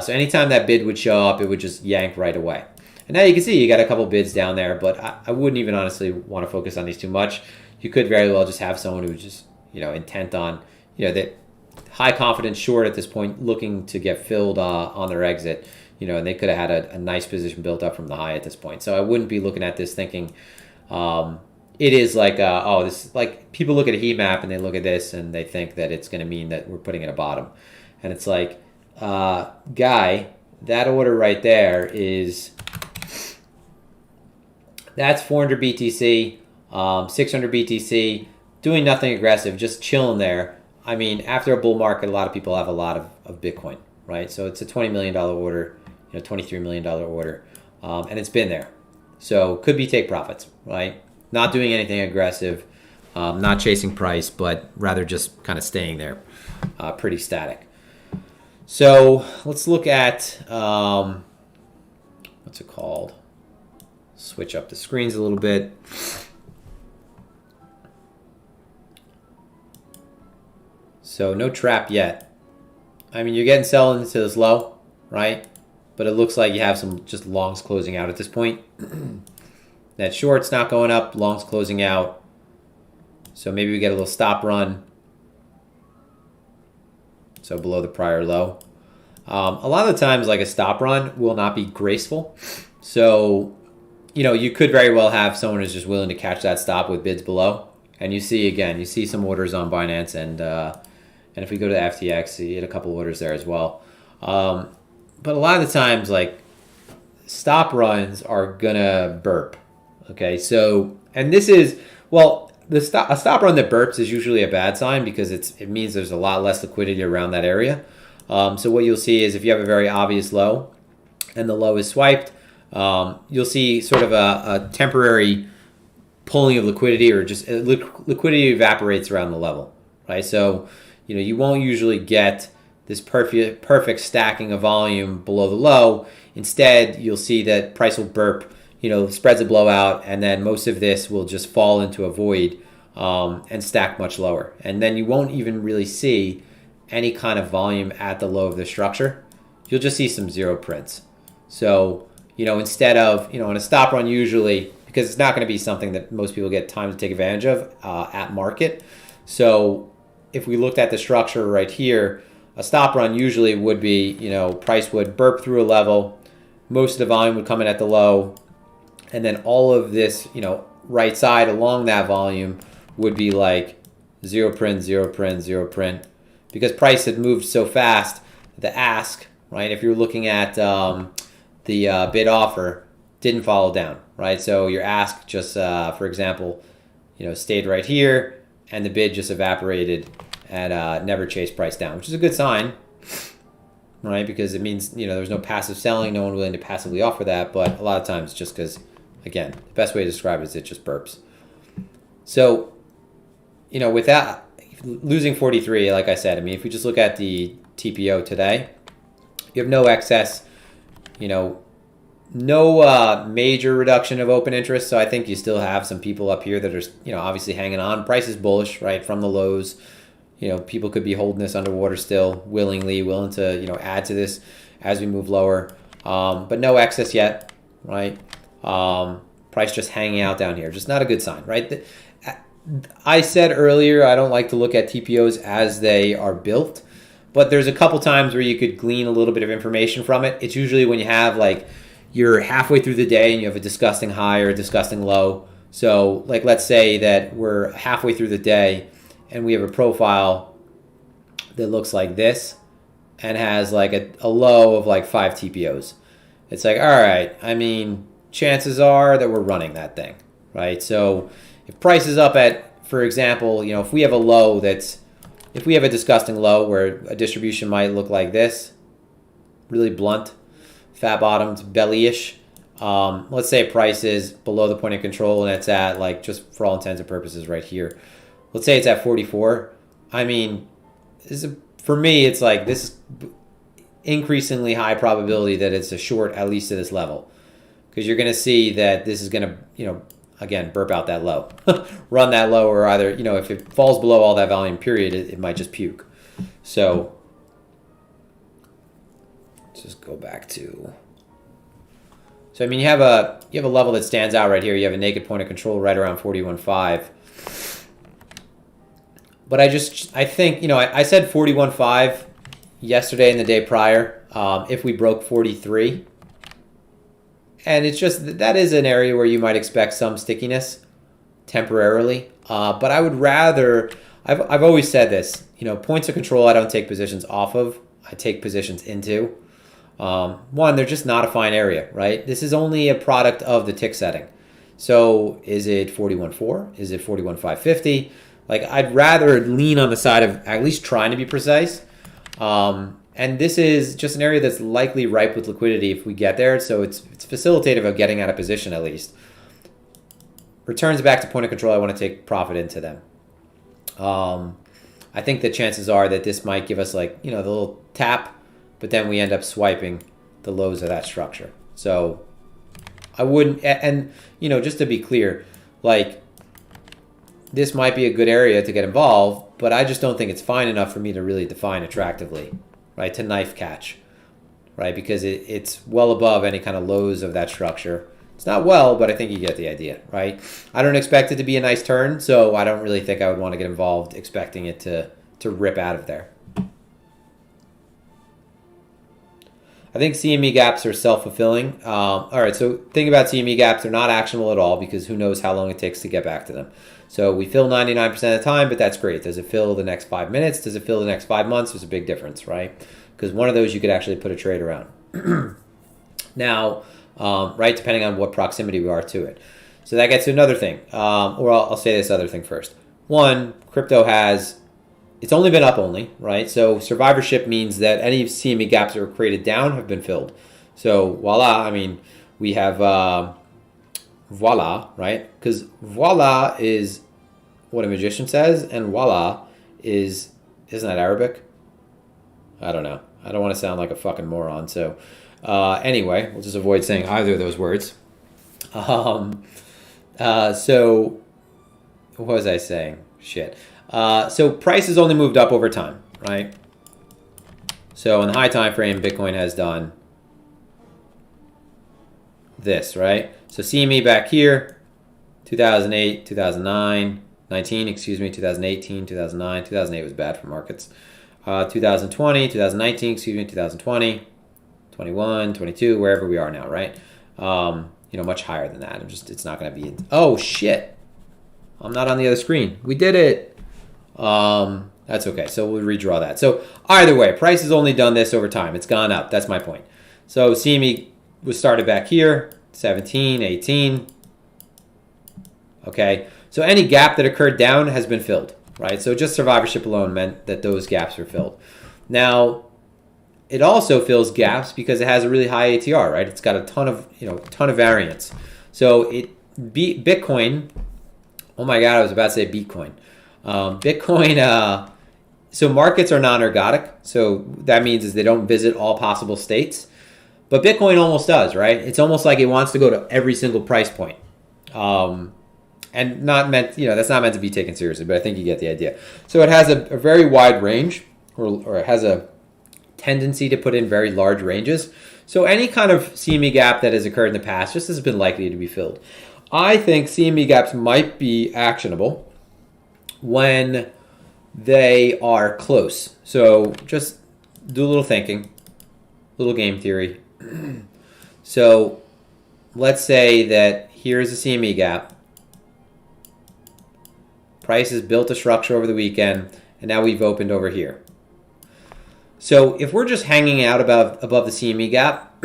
So anytime that bid would show up, it would just yank right away. And now you can see you got a couple bids down there, but I wouldn't even honestly want to focus on these too much. You could very well just have someone who's just, intent on, that high confidence short at this point, looking to get filled on their exit, and they could have had a nice position built up from the high at this point. So I wouldn't be looking at this thinking it is like, this, like, people look at a heat map and they look at this and they think that it's going to mean that we're putting in a bottom. And it's like, guy, that order right there that's 400 BTC, 600 BTC, doing nothing aggressive, just chilling there. I mean, after a bull market, a lot of people have a lot of Bitcoin, right? So it's a $20 million order, $23 million order, and it's been there. So could be take profits, right? Not doing anything aggressive, not chasing price, but rather just kind of staying there, pretty static. So let's look at, what's it called? Switch up the screens a little bit. So no trap yet. I mean, you're getting selling into this low, right? But it looks like you have some just longs closing out at this point. That short's not going up, longs closing out. So maybe we get a little stop run. So below the prior low. A lot of the times, like, a stop run will not be graceful. So, you could very well have someone who's just willing to catch that stop with bids below. And you see some orders on Binance, and if we go to FTX, you get a couple orders there as well. But a lot of the times, like, stop runs are gonna burp. Okay, so, and this is, well, a stop run that burps is usually a bad sign because it means there's a lot less liquidity around that area. So what you'll see is if you have a very obvious low and the low is swiped, you'll see sort of a temporary pulling of liquidity, or just liquidity evaporates around the level, right? So, you won't usually get this perfect stacking of volume below the low. Instead, you'll see that price will burp, spreads a blowout, and then most of this will just fall into a void and stack much lower. And then you won't even really see any kind of volume at the low of the structure. You'll just see some zero prints. So, instead of, in a stop run usually, because it's not going to be something that most people get time to take advantage of at market. So if we looked at the structure right here, a stop run usually would be, price would burp through a level, most of the volume would come in at the low, and then all of this, right side along that volume would be like zero print, zero print, zero print, because price had moved so fast. The ask, right, if you're looking at the bid offer, didn't follow down, right? So your ask just, for example, stayed right here, and the bid just evaporated and never chased price down, which is a good sign, right? Because it means, there's no passive selling, no one willing to passively offer that. But a lot of times, just because, again, the best way to describe it is it just burps. So, without losing 43, like I said, I mean, if we just look at the TPO today, you have no excess, no major reduction of open interest. So I think you still have some people up here that are, obviously hanging on. Price is bullish, right, from the lows. People could be holding this underwater still, willing to, add to this as we move lower. But no excess yet, right? Price just hanging out down here. Just not a good sign, right? I said earlier, I don't like to look at TPOs as they are built, but there's a couple times where you could glean a little bit of information from it. It's usually when you have, like, you're halfway through the day and you have a disgusting high or a disgusting low. So, like, let's say that we're halfway through the day and we have a profile that looks like this, and has like a low of like 5 TPOs. It's like, all right, I mean, chances are that we're running that thing, right? So if price is up at, for example, you know, if we have a low that's, if we have a disgusting low where a distribution might look like this, really blunt, fat bottomed, belly-ish. Let's say price is below the point of control and it's at, like, just for all intents and purposes right here. Let's say it's at 44. I mean, for me, it's like this is increasingly high probability that it's a short, at least to this level. Because you're going to see that this is going to, you know, again, burp out that low. Run that low, or either, you know, if it falls below all that volume period, it might just puke. So let's just go back to... So, I mean, you have a level that stands out right here. You have a naked point of control right around 41.5. But I think, you know, I said 41.5 yesterday and the day prior, if we broke 43. And it's just, that is an area where you might expect some stickiness temporarily. But I would rather, I've always said this, you know, points of control I don't take positions off of, I take positions into. One, they're just not a fine area, right? This is only a product of the tick setting. So is it 41.4? Is it 41.550? Like, I'd rather lean on the side of at least trying to be precise. And this is just an area that's likely ripe with liquidity if we get there. So it's facilitative of getting out of position at least. Returns back to point of control, I want to take profit into them. I think the chances are that this might give us, like, you know, the little tap, but then we end up swiping the lows of that structure. So I wouldn't, and, you know, just to be clear, like, this might be a good area to get involved, but I just don't think it's fine enough for me to really define attractively, right, to knife catch, right, because it's well above any kind of lows of that structure. It's not well, but I think you get the idea, right? I don't expect it to be a nice turn, so I don't really think I would want to get involved expecting it to rip out of there. I think CME gaps are self-fulfilling. All right, so think about CME gaps. They're not actionable at all because who knows how long it takes to get back to them. So we fill 99% of the time, but that's great. Does it fill the next 5 minutes? Does it fill the next 5 months? There's a big difference, right? Because one of those you could actually put a trade around. Now, right, depending on what proximity we are to it. So that gets to another thing. Or I'll say this other thing first. One, crypto has... It's only been up only, right? So survivorship means that any CME gaps that were created down have been filled. So voila, I mean, we have voila, right? Because voila is what a magician says, and voila isn't that Arabic? I don't know. I don't want to sound like a fucking moron. So anyway, we'll just avoid saying either of those words. So what was I saying? Shit. So price has only moved up over time, right? So in the high time frame, Bitcoin has done this, right? So CME back here, 2008, 2009, 2018, 2009. 2008 was bad for markets. 2020, 2019, 2020, 21, 22, wherever we are now, right? You know, much higher than that. It's not going to be. Oh shit! I'm not on the other screen. We did it. That's okay. So we'll redraw that. So either way, price has only done this over time. It's gone up. That's my point. So CME was started back here, 17, 18. Okay. So any gap that occurred down has been filled, right? So just survivorship alone meant that those gaps were filled. Now, it also fills gaps because it has a really high ATR, right? It's got a ton of variance. So Bitcoin, oh my God, I was about to say Bitcoin. Bitcoin, so markets are non-ergodic. So that means is they don't visit all possible states. But Bitcoin almost does, right? It's almost like it wants to go to every single price point. And not meant, that's not meant to be taken seriously, but I think you get the idea. So it has a very wide range, or it has a tendency to put in very large ranges. So any kind of CME gap that has occurred in the past just has been likely to be filled. I think CME gaps might be actionable when they are close. So just do a little thinking, little game theory. So let's say that here's a CME gap. Price has built a structure over the weekend, and now we've opened over here. So if we're just hanging out above the CME gap,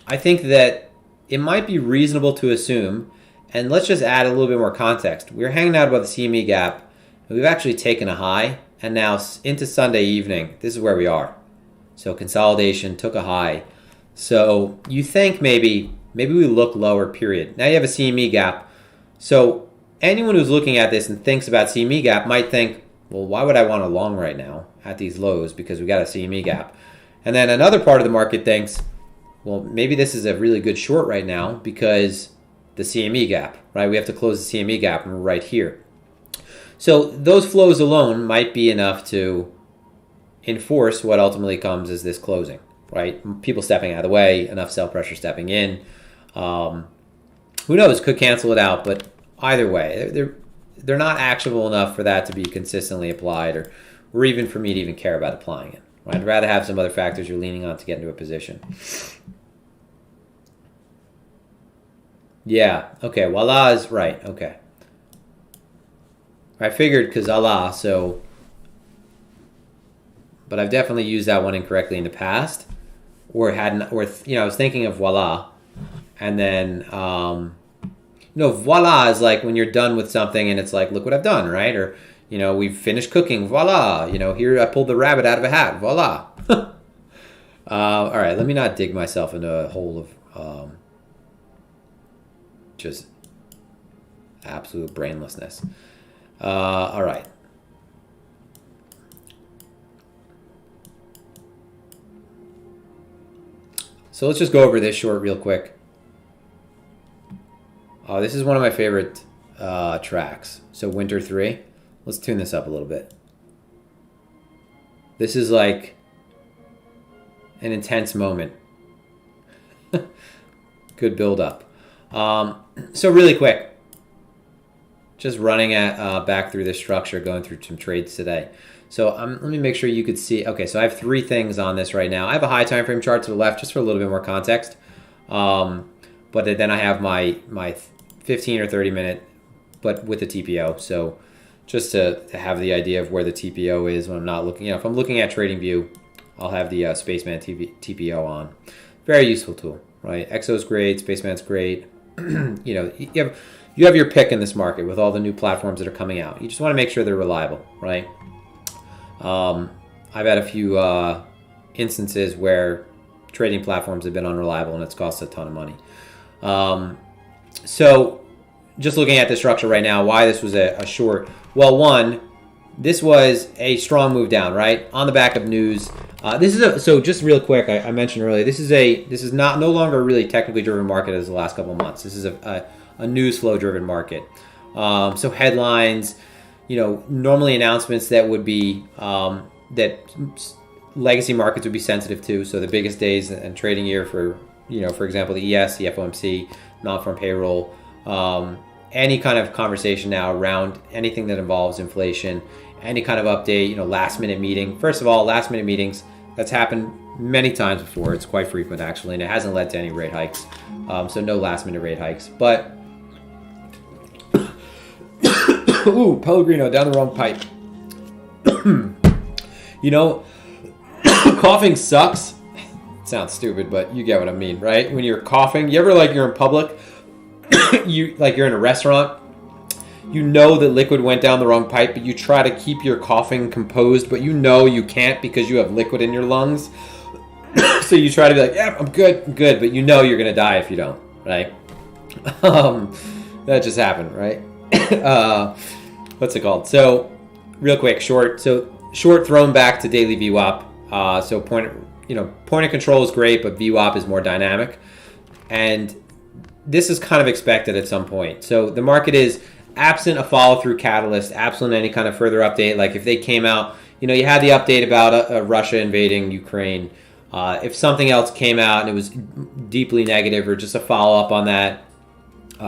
I think that it might be reasonable to assume, and let's just add a little bit more context. We're hanging out above the CME gap, and we've actually taken a high, and now into Sunday evening, this is where we are. So consolidation took a high. So you think maybe we look lower, period. Now you have a CME gap. So anyone who's looking at this and thinks about CME gap might think, well, why would I want a long right now at these lows? Because we got a CME gap. And then another part of the market thinks, well, maybe this is a really good short right now because the CME gap, right? We have to close the CME gap and we're right here. So those flows alone might be enough to enforce what ultimately comes as this closing, right? People stepping out of the way, enough sell pressure stepping in. Who knows? Could cancel it out, but either way, they're not actionable enough for that to be consistently applied, or even for me to even care about applying it. Right? I'd rather have some other factors you're leaning on to get into a position. Yeah. Okay. Voila is right. Okay. I figured because Allah, so, but I've definitely used that one incorrectly in the past, or I was thinking of voila, and then, voila is like when you're done with something and it's like, look what I've done, right? Or, we've finished cooking, voila. Here I pulled the rabbit out of a hat, voila. All right, let me not dig myself into a hole of just absolute brainlessness. All right. So let's just go over this short real quick. This is one of my favorite tracks. So Winter 3. Let's tune this up a little bit. This is like an intense moment. Good build up. So really quick. Just running back through this structure, going through some trades today. So let me make sure you could see. Okay, so I have three things on this right now. I have a high time frame chart to the left, just for a little bit more context. But then I have my 15 or 30 minute, but with the TPO. So just to have the idea of where the TPO is when I'm not looking. If I'm looking at TradingView, I'll have the Spaceman TPO on. Very useful tool, right? XO's great, Spaceman's great. You have your pick in this market with all the new platforms that are coming out. You just want to make sure they're reliable, right? I've had a few instances where trading platforms have been unreliable and it's cost a ton of money. So just looking at the structure right now, why this was a short. Well, one, this was a strong move down, right? On the back of news. So just real quick, I mentioned earlier, this is no longer a really technically driven market as the last couple of months. This is a news flow driven market. So headlines, normally announcements that would be that legacy markets would be sensitive to. So the biggest days and trading year for example, the ES, the FOMC, non-farm payroll, any kind of conversation now around anything that involves inflation, any kind of update, last minute meeting. First of all, last minute meetings, that's happened many times before. It's quite frequent actually, and it hasn't led to any rate hikes. So no last minute rate hikes. But ooh, Pellegrino down the wrong pipe. Coughing sucks. It sounds stupid, but you get what I mean, right? When you're coughing, you ever you're in public, you're in a restaurant, that liquid went down the wrong pipe, but you try to keep your coughing composed, but you can't because you have liquid in your lungs. So you try to be like, yeah, I'm good, but you're gonna die if you don't, right? That just happened, right? What's it called? So real quick, short thrown back to daily VWAP. So point of control is great, but VWAP is more dynamic, and this is kind of expected at some point. So the market is absent a follow-through catalyst, absent any kind of further update. Like if they came out, you had the update about Russia invading Ukraine. If something else came out and it was deeply negative or just a follow-up on that,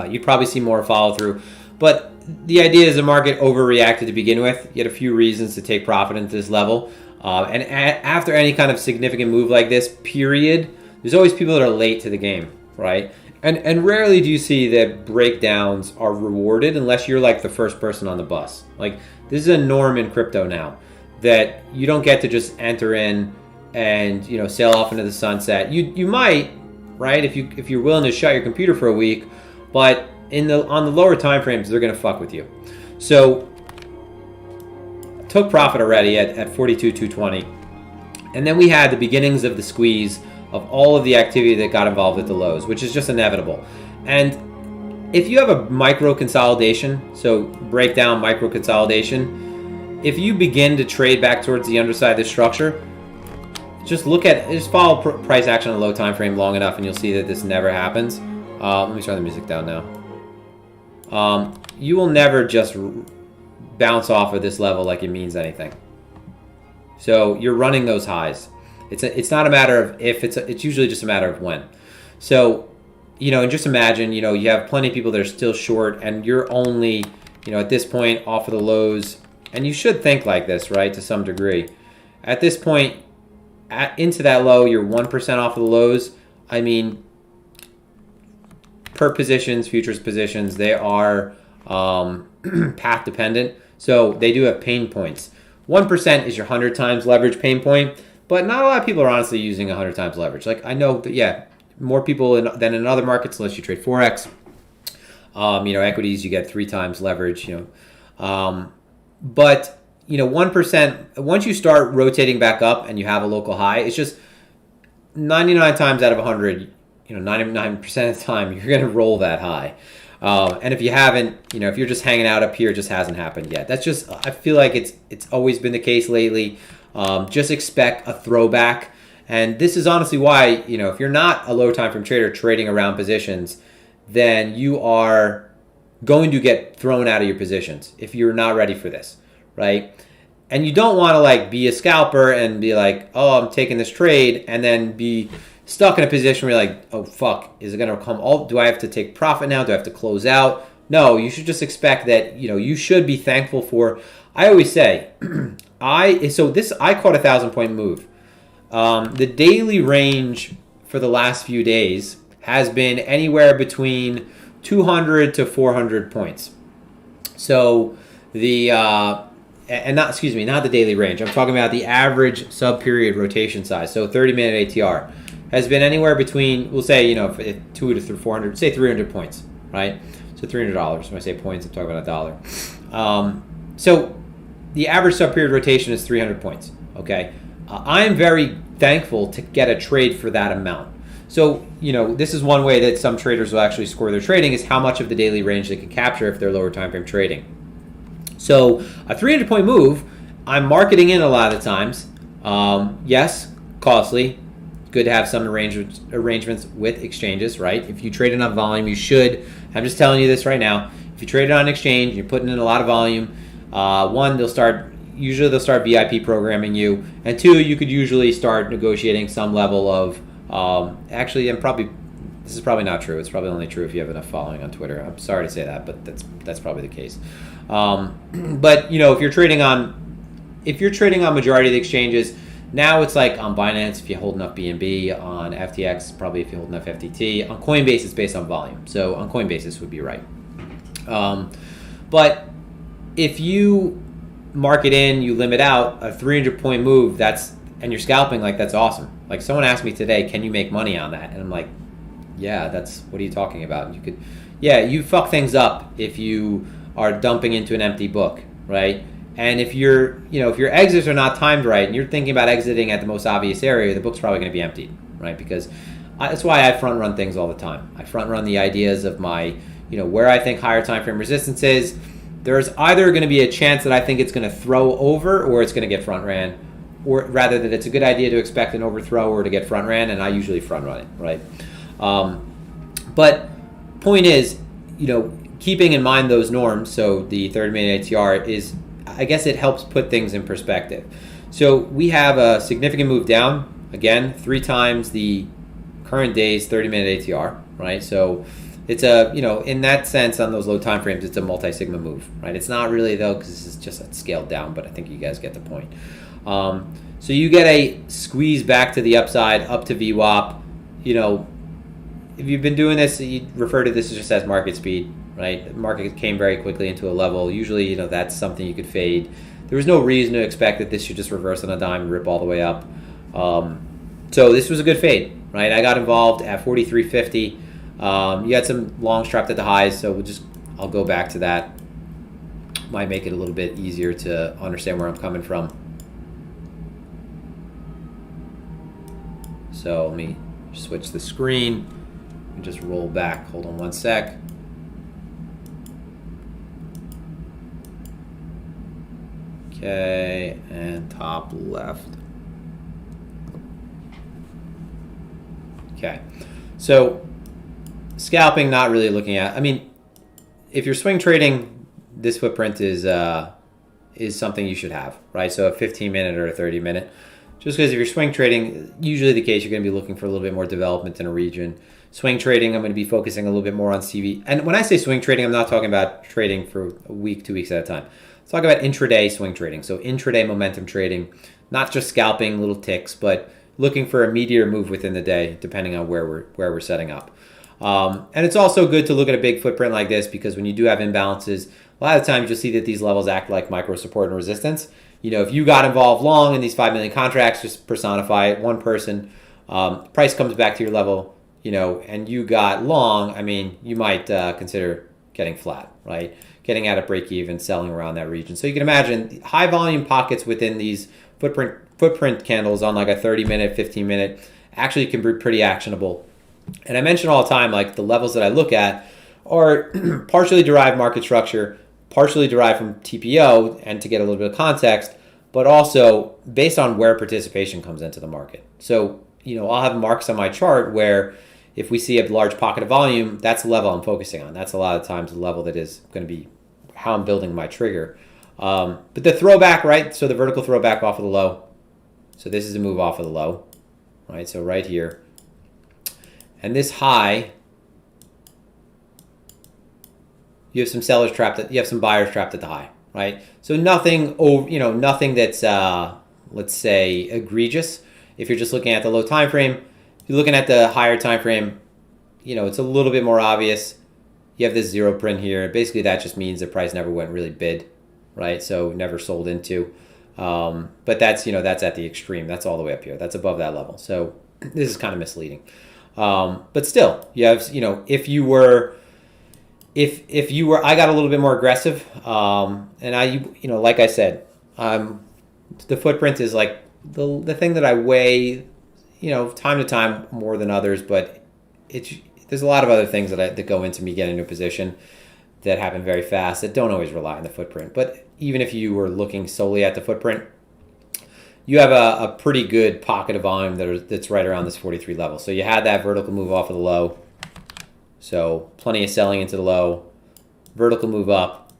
you'd probably see more follow-through. But the idea is the market overreacted to begin with. You had a few reasons to take profit into this level. And after any kind of significant move like this, period, there's always people that are late to the game, right? And rarely do you see that breakdowns are rewarded unless you're the first person on the bus. This is a norm in crypto now, that you don't get to just enter in and sail off into the sunset. You might, right, if you're willing to shut your computer for a week, but on the lower time frames, they're going to fuck with you. So took profit already at 42,220, and then we had the beginnings of the squeeze of all of the activity that got involved at the lows, which is just inevitable. And if you have a micro consolidation, so breakdown micro consolidation, if you begin to trade back towards the underside of the structure, just follow price action on a low time frame long enough, and you'll see that this never happens. Let me turn the music down now. You will never just bounce off of this level like it means anything. So you're running those highs. It's not a matter of if, it's usually just a matter of when. So, and just imagine, you have plenty of people that are still short, and you're only, at this point off of the lows, and you should think like this, right, to some degree. At this point, into that low, you're 1% off of the lows. I mean, per positions, futures positions, they are path dependent. So they do have pain points. 1% is your 100 times leverage pain point, but not a lot of people are honestly using 100 times leverage. Like, I know that, yeah, more people than in other markets, unless you trade Forex. Equities, you get 3 times leverage, but 1%, once you start rotating back up and you have a local high, it's just 99 times out of 100, 99% of the time, you're going to roll that high. And if you haven't, if you're just hanging out up here, it just hasn't happened yet. That's just, I feel like it's always been the case lately. Just expect a throwback. And this is honestly why, if you're not a low time frame trader trading around positions, then you are going to get thrown out of your positions if you're not ready for this, right? And you don't want to be a scalper and be like, oh, I'm taking this trade, and then be stuck in a position where you're like, oh, fuck, is it going to come all, do I have to take profit now? Do I have to close out? No, you should just expect that, you should be thankful for, I always say, I caught a 1,000-point move. The daily range for the last few days has been anywhere between 200 to 400 points. So not the daily range. I'm talking about the average sub-period rotation size. So 30-minute ATR has been anywhere between, we'll say, 200 to 400, say 300 points, right? So $300. When I say points, I'm talking about $1. So the average sub-period rotation is 300 points, okay? I am very thankful to get a trade for that amount. So, this is one way that some traders will actually score their trading, is how much of the daily range they can capture if they're lower time frame trading. So a 300-point move, I'm marketing in a lot of the times. Yes, costly. Good to have some arrangements with exchanges, right? If you trade enough volume, you should. I'm just telling you this right now. If you trade it on an exchange, you're putting in a lot of volume. One, they'll start VIP programming you, and two, you could usually start negotiating some level of. This is probably not true. It's probably only true if you have enough following on Twitter. I'm sorry to say that, but that's probably the case. But if you're trading on majority of the exchanges, now it's like on Binance if you hold enough BNB, on FTX probably if you hold enough FTT, on Coinbase it's based on volume. So on Coinbase this would be right. But if you market in, you limit out a 300-point move, and you're scalping, that's awesome. Like, someone asked me today, can you make money on that? And I'm like, yeah, what are you talking about? You fuck things up if you are dumping into an empty book, right? And if your exits are not timed right, and you're thinking about exiting at the most obvious area, the book's probably going to be emptied, right? Because that's why I front run things all the time. I front run the ideas of my, where I think higher time frame resistance is. There's either going to be a chance that I think it's going to throw over, or it's going to get front ran, or rather that it's a good idea to expect an overthrow or to get front ran, and I usually front run it, right? But point is, keeping in mind those norms, so the 30-minute ATR is, I guess it helps put things in perspective. So we have a significant move down, again, 3 times the current day's 30-minute ATR, right? So it's in that sense, on those low time frames, it's a multi-sigma move, right? It's not really, though, because this is just a scaled down, but I think you guys get the point. So you get a squeeze back to the upside, up to VWAP. If you've been doing this, you refer to this just as market speed, right? The market came very quickly into a level. Usually, that's something you could fade. There was no reason to expect that this should just reverse on a dime and rip all the way up. So this was a good fade, right? I got involved at 43.50. You had some longs trapped at the highs, so I'll go back to that. Might make it a little bit easier to understand where I'm coming from. So let me switch the screen and just roll back. Hold on one sec. Okay, and top left. Okay, so scalping, not really looking at. I mean, if you're swing trading, this footprint is something you should have, right? So a 15-minute or a 30-minute. Just because if you're swing trading, usually the case, you're going to be looking for a little bit more development in a region. Swing trading, I'm going to be focusing a little bit more on CV. And when I say swing trading, I'm not talking about trading for a week, 2 weeks at a time. Let's talk about intraday swing trading. So intraday momentum trading, not just scalping little ticks, but looking for a meteor move within the day, depending on where we're setting up. And it's also good to look at a big footprint like this, because when you do have imbalances, a lot of times you'll see that these levels act like micro support and resistance. If you got involved long in these 5 million contracts, just personify it, one person, price comes back to your level, and you got long, I mean, you might consider getting flat, right? Getting out of break even, selling around that region. So you can imagine high volume pockets within these footprint candles on like a 30-minute, 15-minute actually can be pretty actionable. And I mention all the time, like the levels that I look at are partially derived market structure, partially derived from TPO, and to get a little bit of context, but also based on where participation comes into the market. So, I'll have marks on my chart where if we see a large pocket of volume, that's the level I'm focusing on. That's a lot of times the level that is going to be how I'm building my trigger. But the throwback, right? So the vertical throwback off of the low. So this is a move off of the low, right? So right here. And this high, you have some sellers trapped you have some buyers trapped at the high, right? So nothing nothing that's let's say egregious. If you're just looking at the low time frame, if you're looking at the higher time frame, it's a little bit more obvious. You have this zero print here. Basically, that just means the price never went really bid, right? So never sold into. But that's that's at the extreme. That's all the way up here. That's above that level. So this is kind of misleading. But still, you have if you were, I got a little bit more aggressive, and like I said, the footprint is like the thing that I weigh, time to time more than others, but there's a lot of other things that go into me getting into a position that happen very fast that don't always rely on the footprint. But even if you were looking solely at the footprint, you have a pretty good pocket of volume that's right around this 43 level. So you had that vertical move off of the low. So plenty of selling into the low. Vertical move up.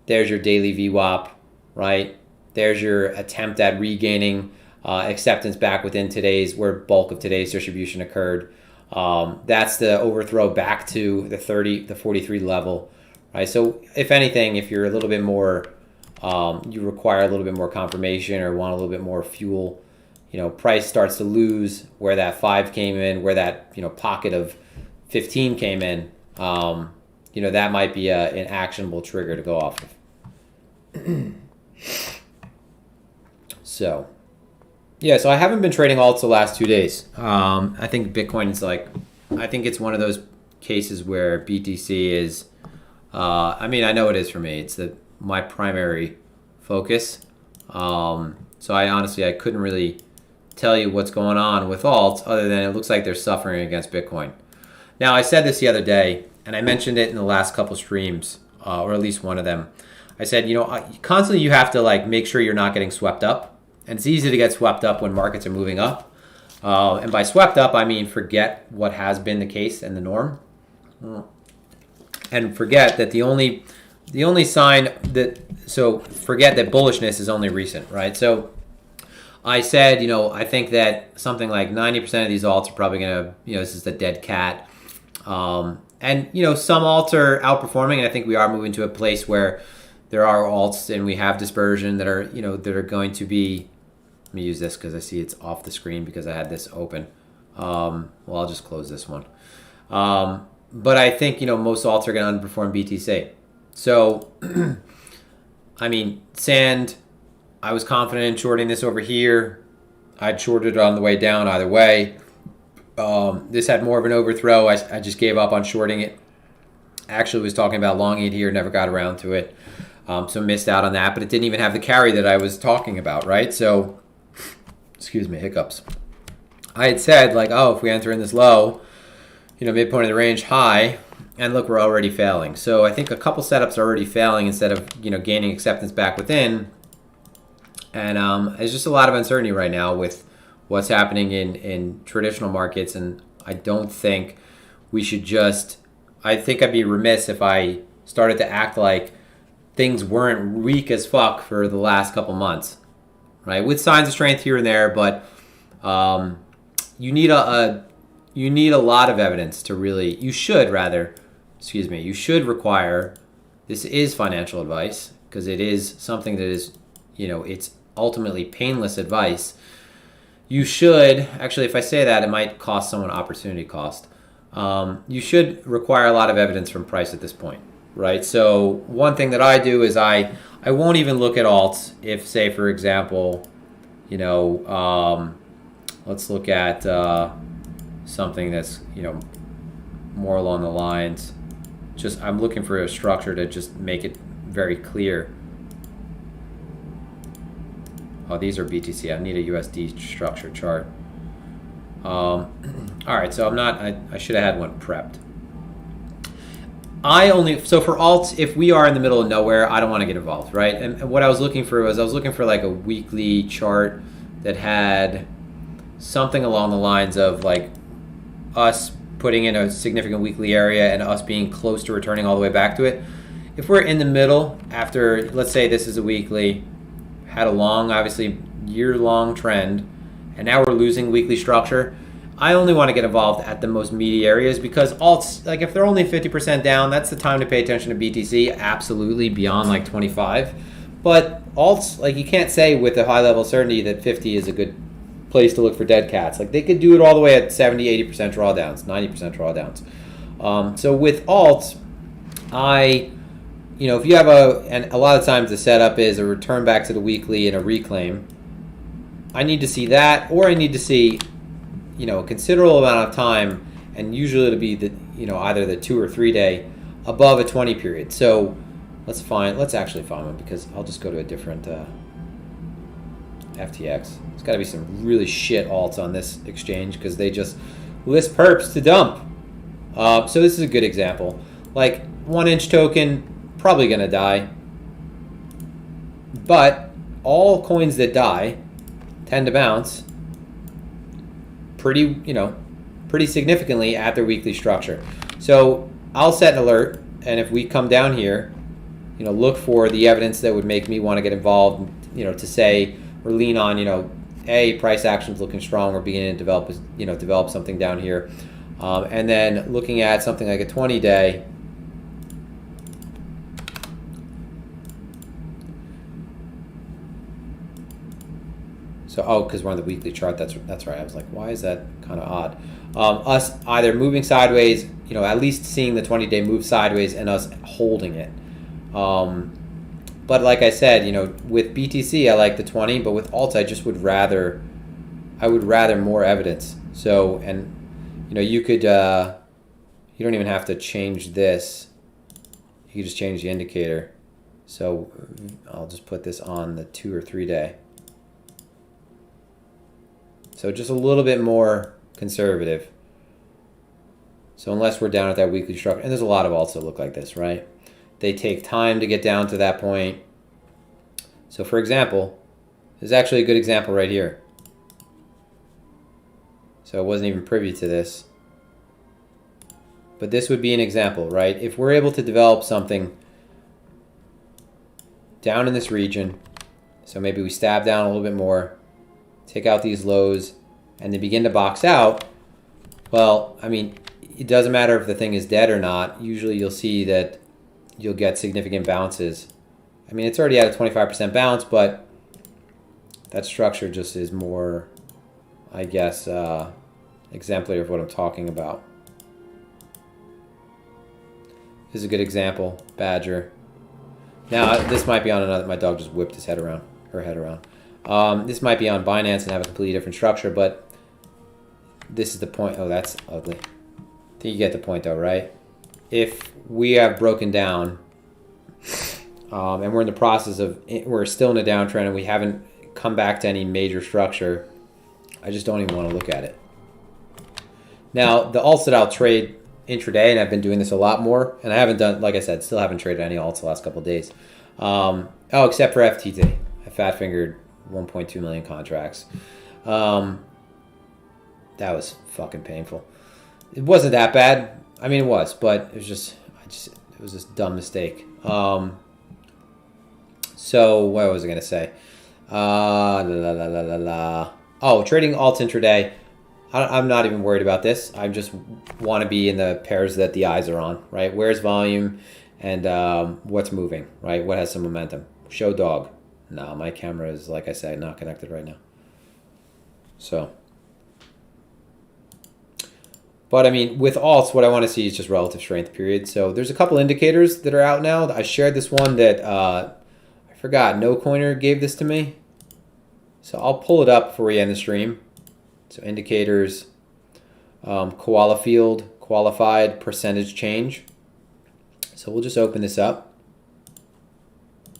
There's your daily VWAP, right? There's your attempt at regaining acceptance back within where bulk of today's distribution occurred. That's the overthrow back to the 43 level, right? So if anything, if you're a little bit more, you require a little bit more confirmation or want a little bit more fuel, price starts to lose where that 5 came in, where that, pocket of 15 came in, that might be an actionable trigger to go off of. So I haven't been trading alts the last 2 days. I think Bitcoin is I think it's one of those cases where BTC is, I know it is for me. It's my primary focus. So I couldn't really tell you what's going on with alts other than it looks like they're suffering against Bitcoin. Now, I said this the other day, and I mentioned it in the last couple streams, or at least one of them. I said, constantly you have to make sure you're not getting swept up. And it's easy to get swept up when markets are moving up. And by swept up, I mean forget what has been the case and the norm. And forget that the only sign forget that bullishness is only recent, right? So I said, I think that something like 90% of these alts are probably going to, this is the dead cat. And, some alts are outperforming, and I think we are moving to a place where there are alts and we have dispersion that are, that are going to be, let me use this because I see it's off the screen because I had this open. I'll just close this one. But I think, most alts are going to underperform BTC. So, sand, I was confident in shorting this over here. I'd shorted it on the way down either way. This had more of an overthrow. I just gave up on shorting it. Actually was talking about longing it here, never got around to it. So missed out on that, but it didn't even have the carry that I was talking about, right? So, excuse me, hiccups. I had said, like, oh, if we enter in this low, midpoint of the range high, and look, we're already failing. So I think a couple setups are already failing instead of, gaining acceptance back within. And there's just a lot of uncertainty right now with what's happening in traditional markets, and I don't think we should I think I'd be remiss if I started to act like things weren't weak as fuck for the last couple months, right? With signs of strength here and there, but you need a lot of evidence to really. You should require. This is financial advice because it is something that is, it's ultimately painless advice. You should actually, if I say that, it might cost someone opportunity cost. You should require a lot of evidence from price at this point. Right, so one thing that I do is I won't even look at alts if, say, for example, let's look at something that's, more along the lines. I'm looking for a structure to just make it very clear. Oh, these are BTC. I need a USD structure chart. All right, so I should have had one prepped. So for alts, if we are in the middle of nowhere, I don't want to get involved, right? And what I was looking for like a weekly chart that had something along the lines of like us putting in a significant weekly area and us being close to returning all the way back to it. If we're in the middle after, let's say this is a weekly, had a long, obviously year-long trend, and now we're losing weekly structure, I only want to get involved at the most meaty areas because alts, like if they're only 50% down, that's the time to pay attention to BTC, absolutely, beyond like 25. But alts, like you can't say with a high level certainty that 50 is a good place to look for dead cats. Like they could do it all the way at 70, 80% drawdowns, 90% drawdowns. So with alts, if you have and a lot of times the setup is a return back to the weekly and a reclaim, I need to see that, or I need to see a considerable amount of time, and usually it'll be the either the 2 or 3 day above a 20 period. So let's actually find one because I'll just go to a different FTX. There's got to be some really shit alts on this exchange because they just list perps to dump. So this is a good example. Like 1 inch token, probably gonna die, but all coins that die tend to bounce pretty significantly at their weekly structure. So I'll set an alert, and if we come down here, look for the evidence that would make me want to get involved, to say or lean on, price action's looking strong, we're beginning to develop something down here. And then looking at something like a 20-day, So, because we're on the weekly chart, that's right. I was like, why is that kind of odd? Us either moving sideways, at least seeing the 20-day move sideways, and us holding it. But like I said, with BTC, I like the 20, but with alts, I would rather more evidence. So, and you could, you don't even have to change this. You can just change the indicator. So I'll just put this on the 2 or 3 day. So just a little bit more conservative. So unless we're down at that weekly structure, and there's a lot of alts that look like this, right? They take time to get down to that point. So for example, there's actually a good example right here. So I wasn't even privy to this. But this would be an example, right? If we're able to develop something down in this region, so maybe we stab down a little bit more, take out these lows, and they begin to box out, well, I mean, it doesn't matter if the thing is dead or not. Usually you'll see that you'll get significant bounces. I mean, it's already at a 25% bounce, but that structure just is more, I guess, exemplary of what I'm talking about. This is a good example, Badger. Now, this might be on another, my dog just whipped his head around, her head around. This might be on Binance and have a completely different structure, but this is the point. Oh, that's ugly. I think you get the point though, right? If we have broken down and we're in the process of, we're still in a downtrend and we haven't come back to any major structure, I just don't even want to look at it. Now, the alts that I'll trade intraday, and I've been doing this a lot more, and I haven't done, like I said, still haven't traded any alts the last couple of days. Except for FTT. I fat-fingered 1.2 million contracts. That was fucking painful. It wasn't that bad. I mean, it was, but it was just, it was just a dumb mistake. So what was I gonna say? Oh, trading alts intraday. I'm not even worried about this. I just want to be in the pairs that the eyes are on, right? Where's volume and what's moving, right? What has some momentum? Show dog. No, my camera is, like I said, not connected right now. So, but I mean, with alts, what I want to see is just relative strength, period. So there's a couple indicators that are out now. I shared this one that I forgot. No Coiner gave this to me. So I'll pull it up before we end the stream. So indicators, koala field, qualified, percentage change. So we'll just open this up.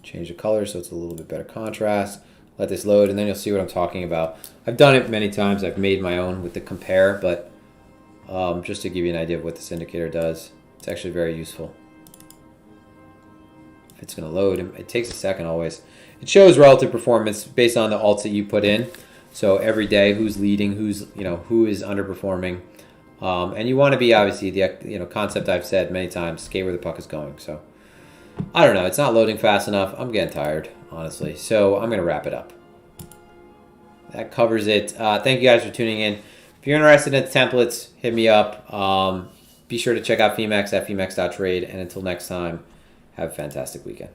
Change the color so it's a little bit better contrast. Let this load and then you'll see what I'm talking about. I've done it many times. I've made my own with the compare, but just to give you an idea of what this indicator does, it's actually very useful. If it's going to load, it takes a second always. It shows relative performance based on the alts that you put in. So every day, who's leading, who is underperforming, and you want to be obviously the concept I've said many times: skate where the puck is going. So I don't know, it's not loading fast enough. I'm getting tired, honestly. So I'm gonna wrap it up. That covers it. Thank you guys for tuning in. If you're interested in the templates, hit me up. Be sure to check out Phemex at Phemex.trade. And until next time, have a fantastic weekend.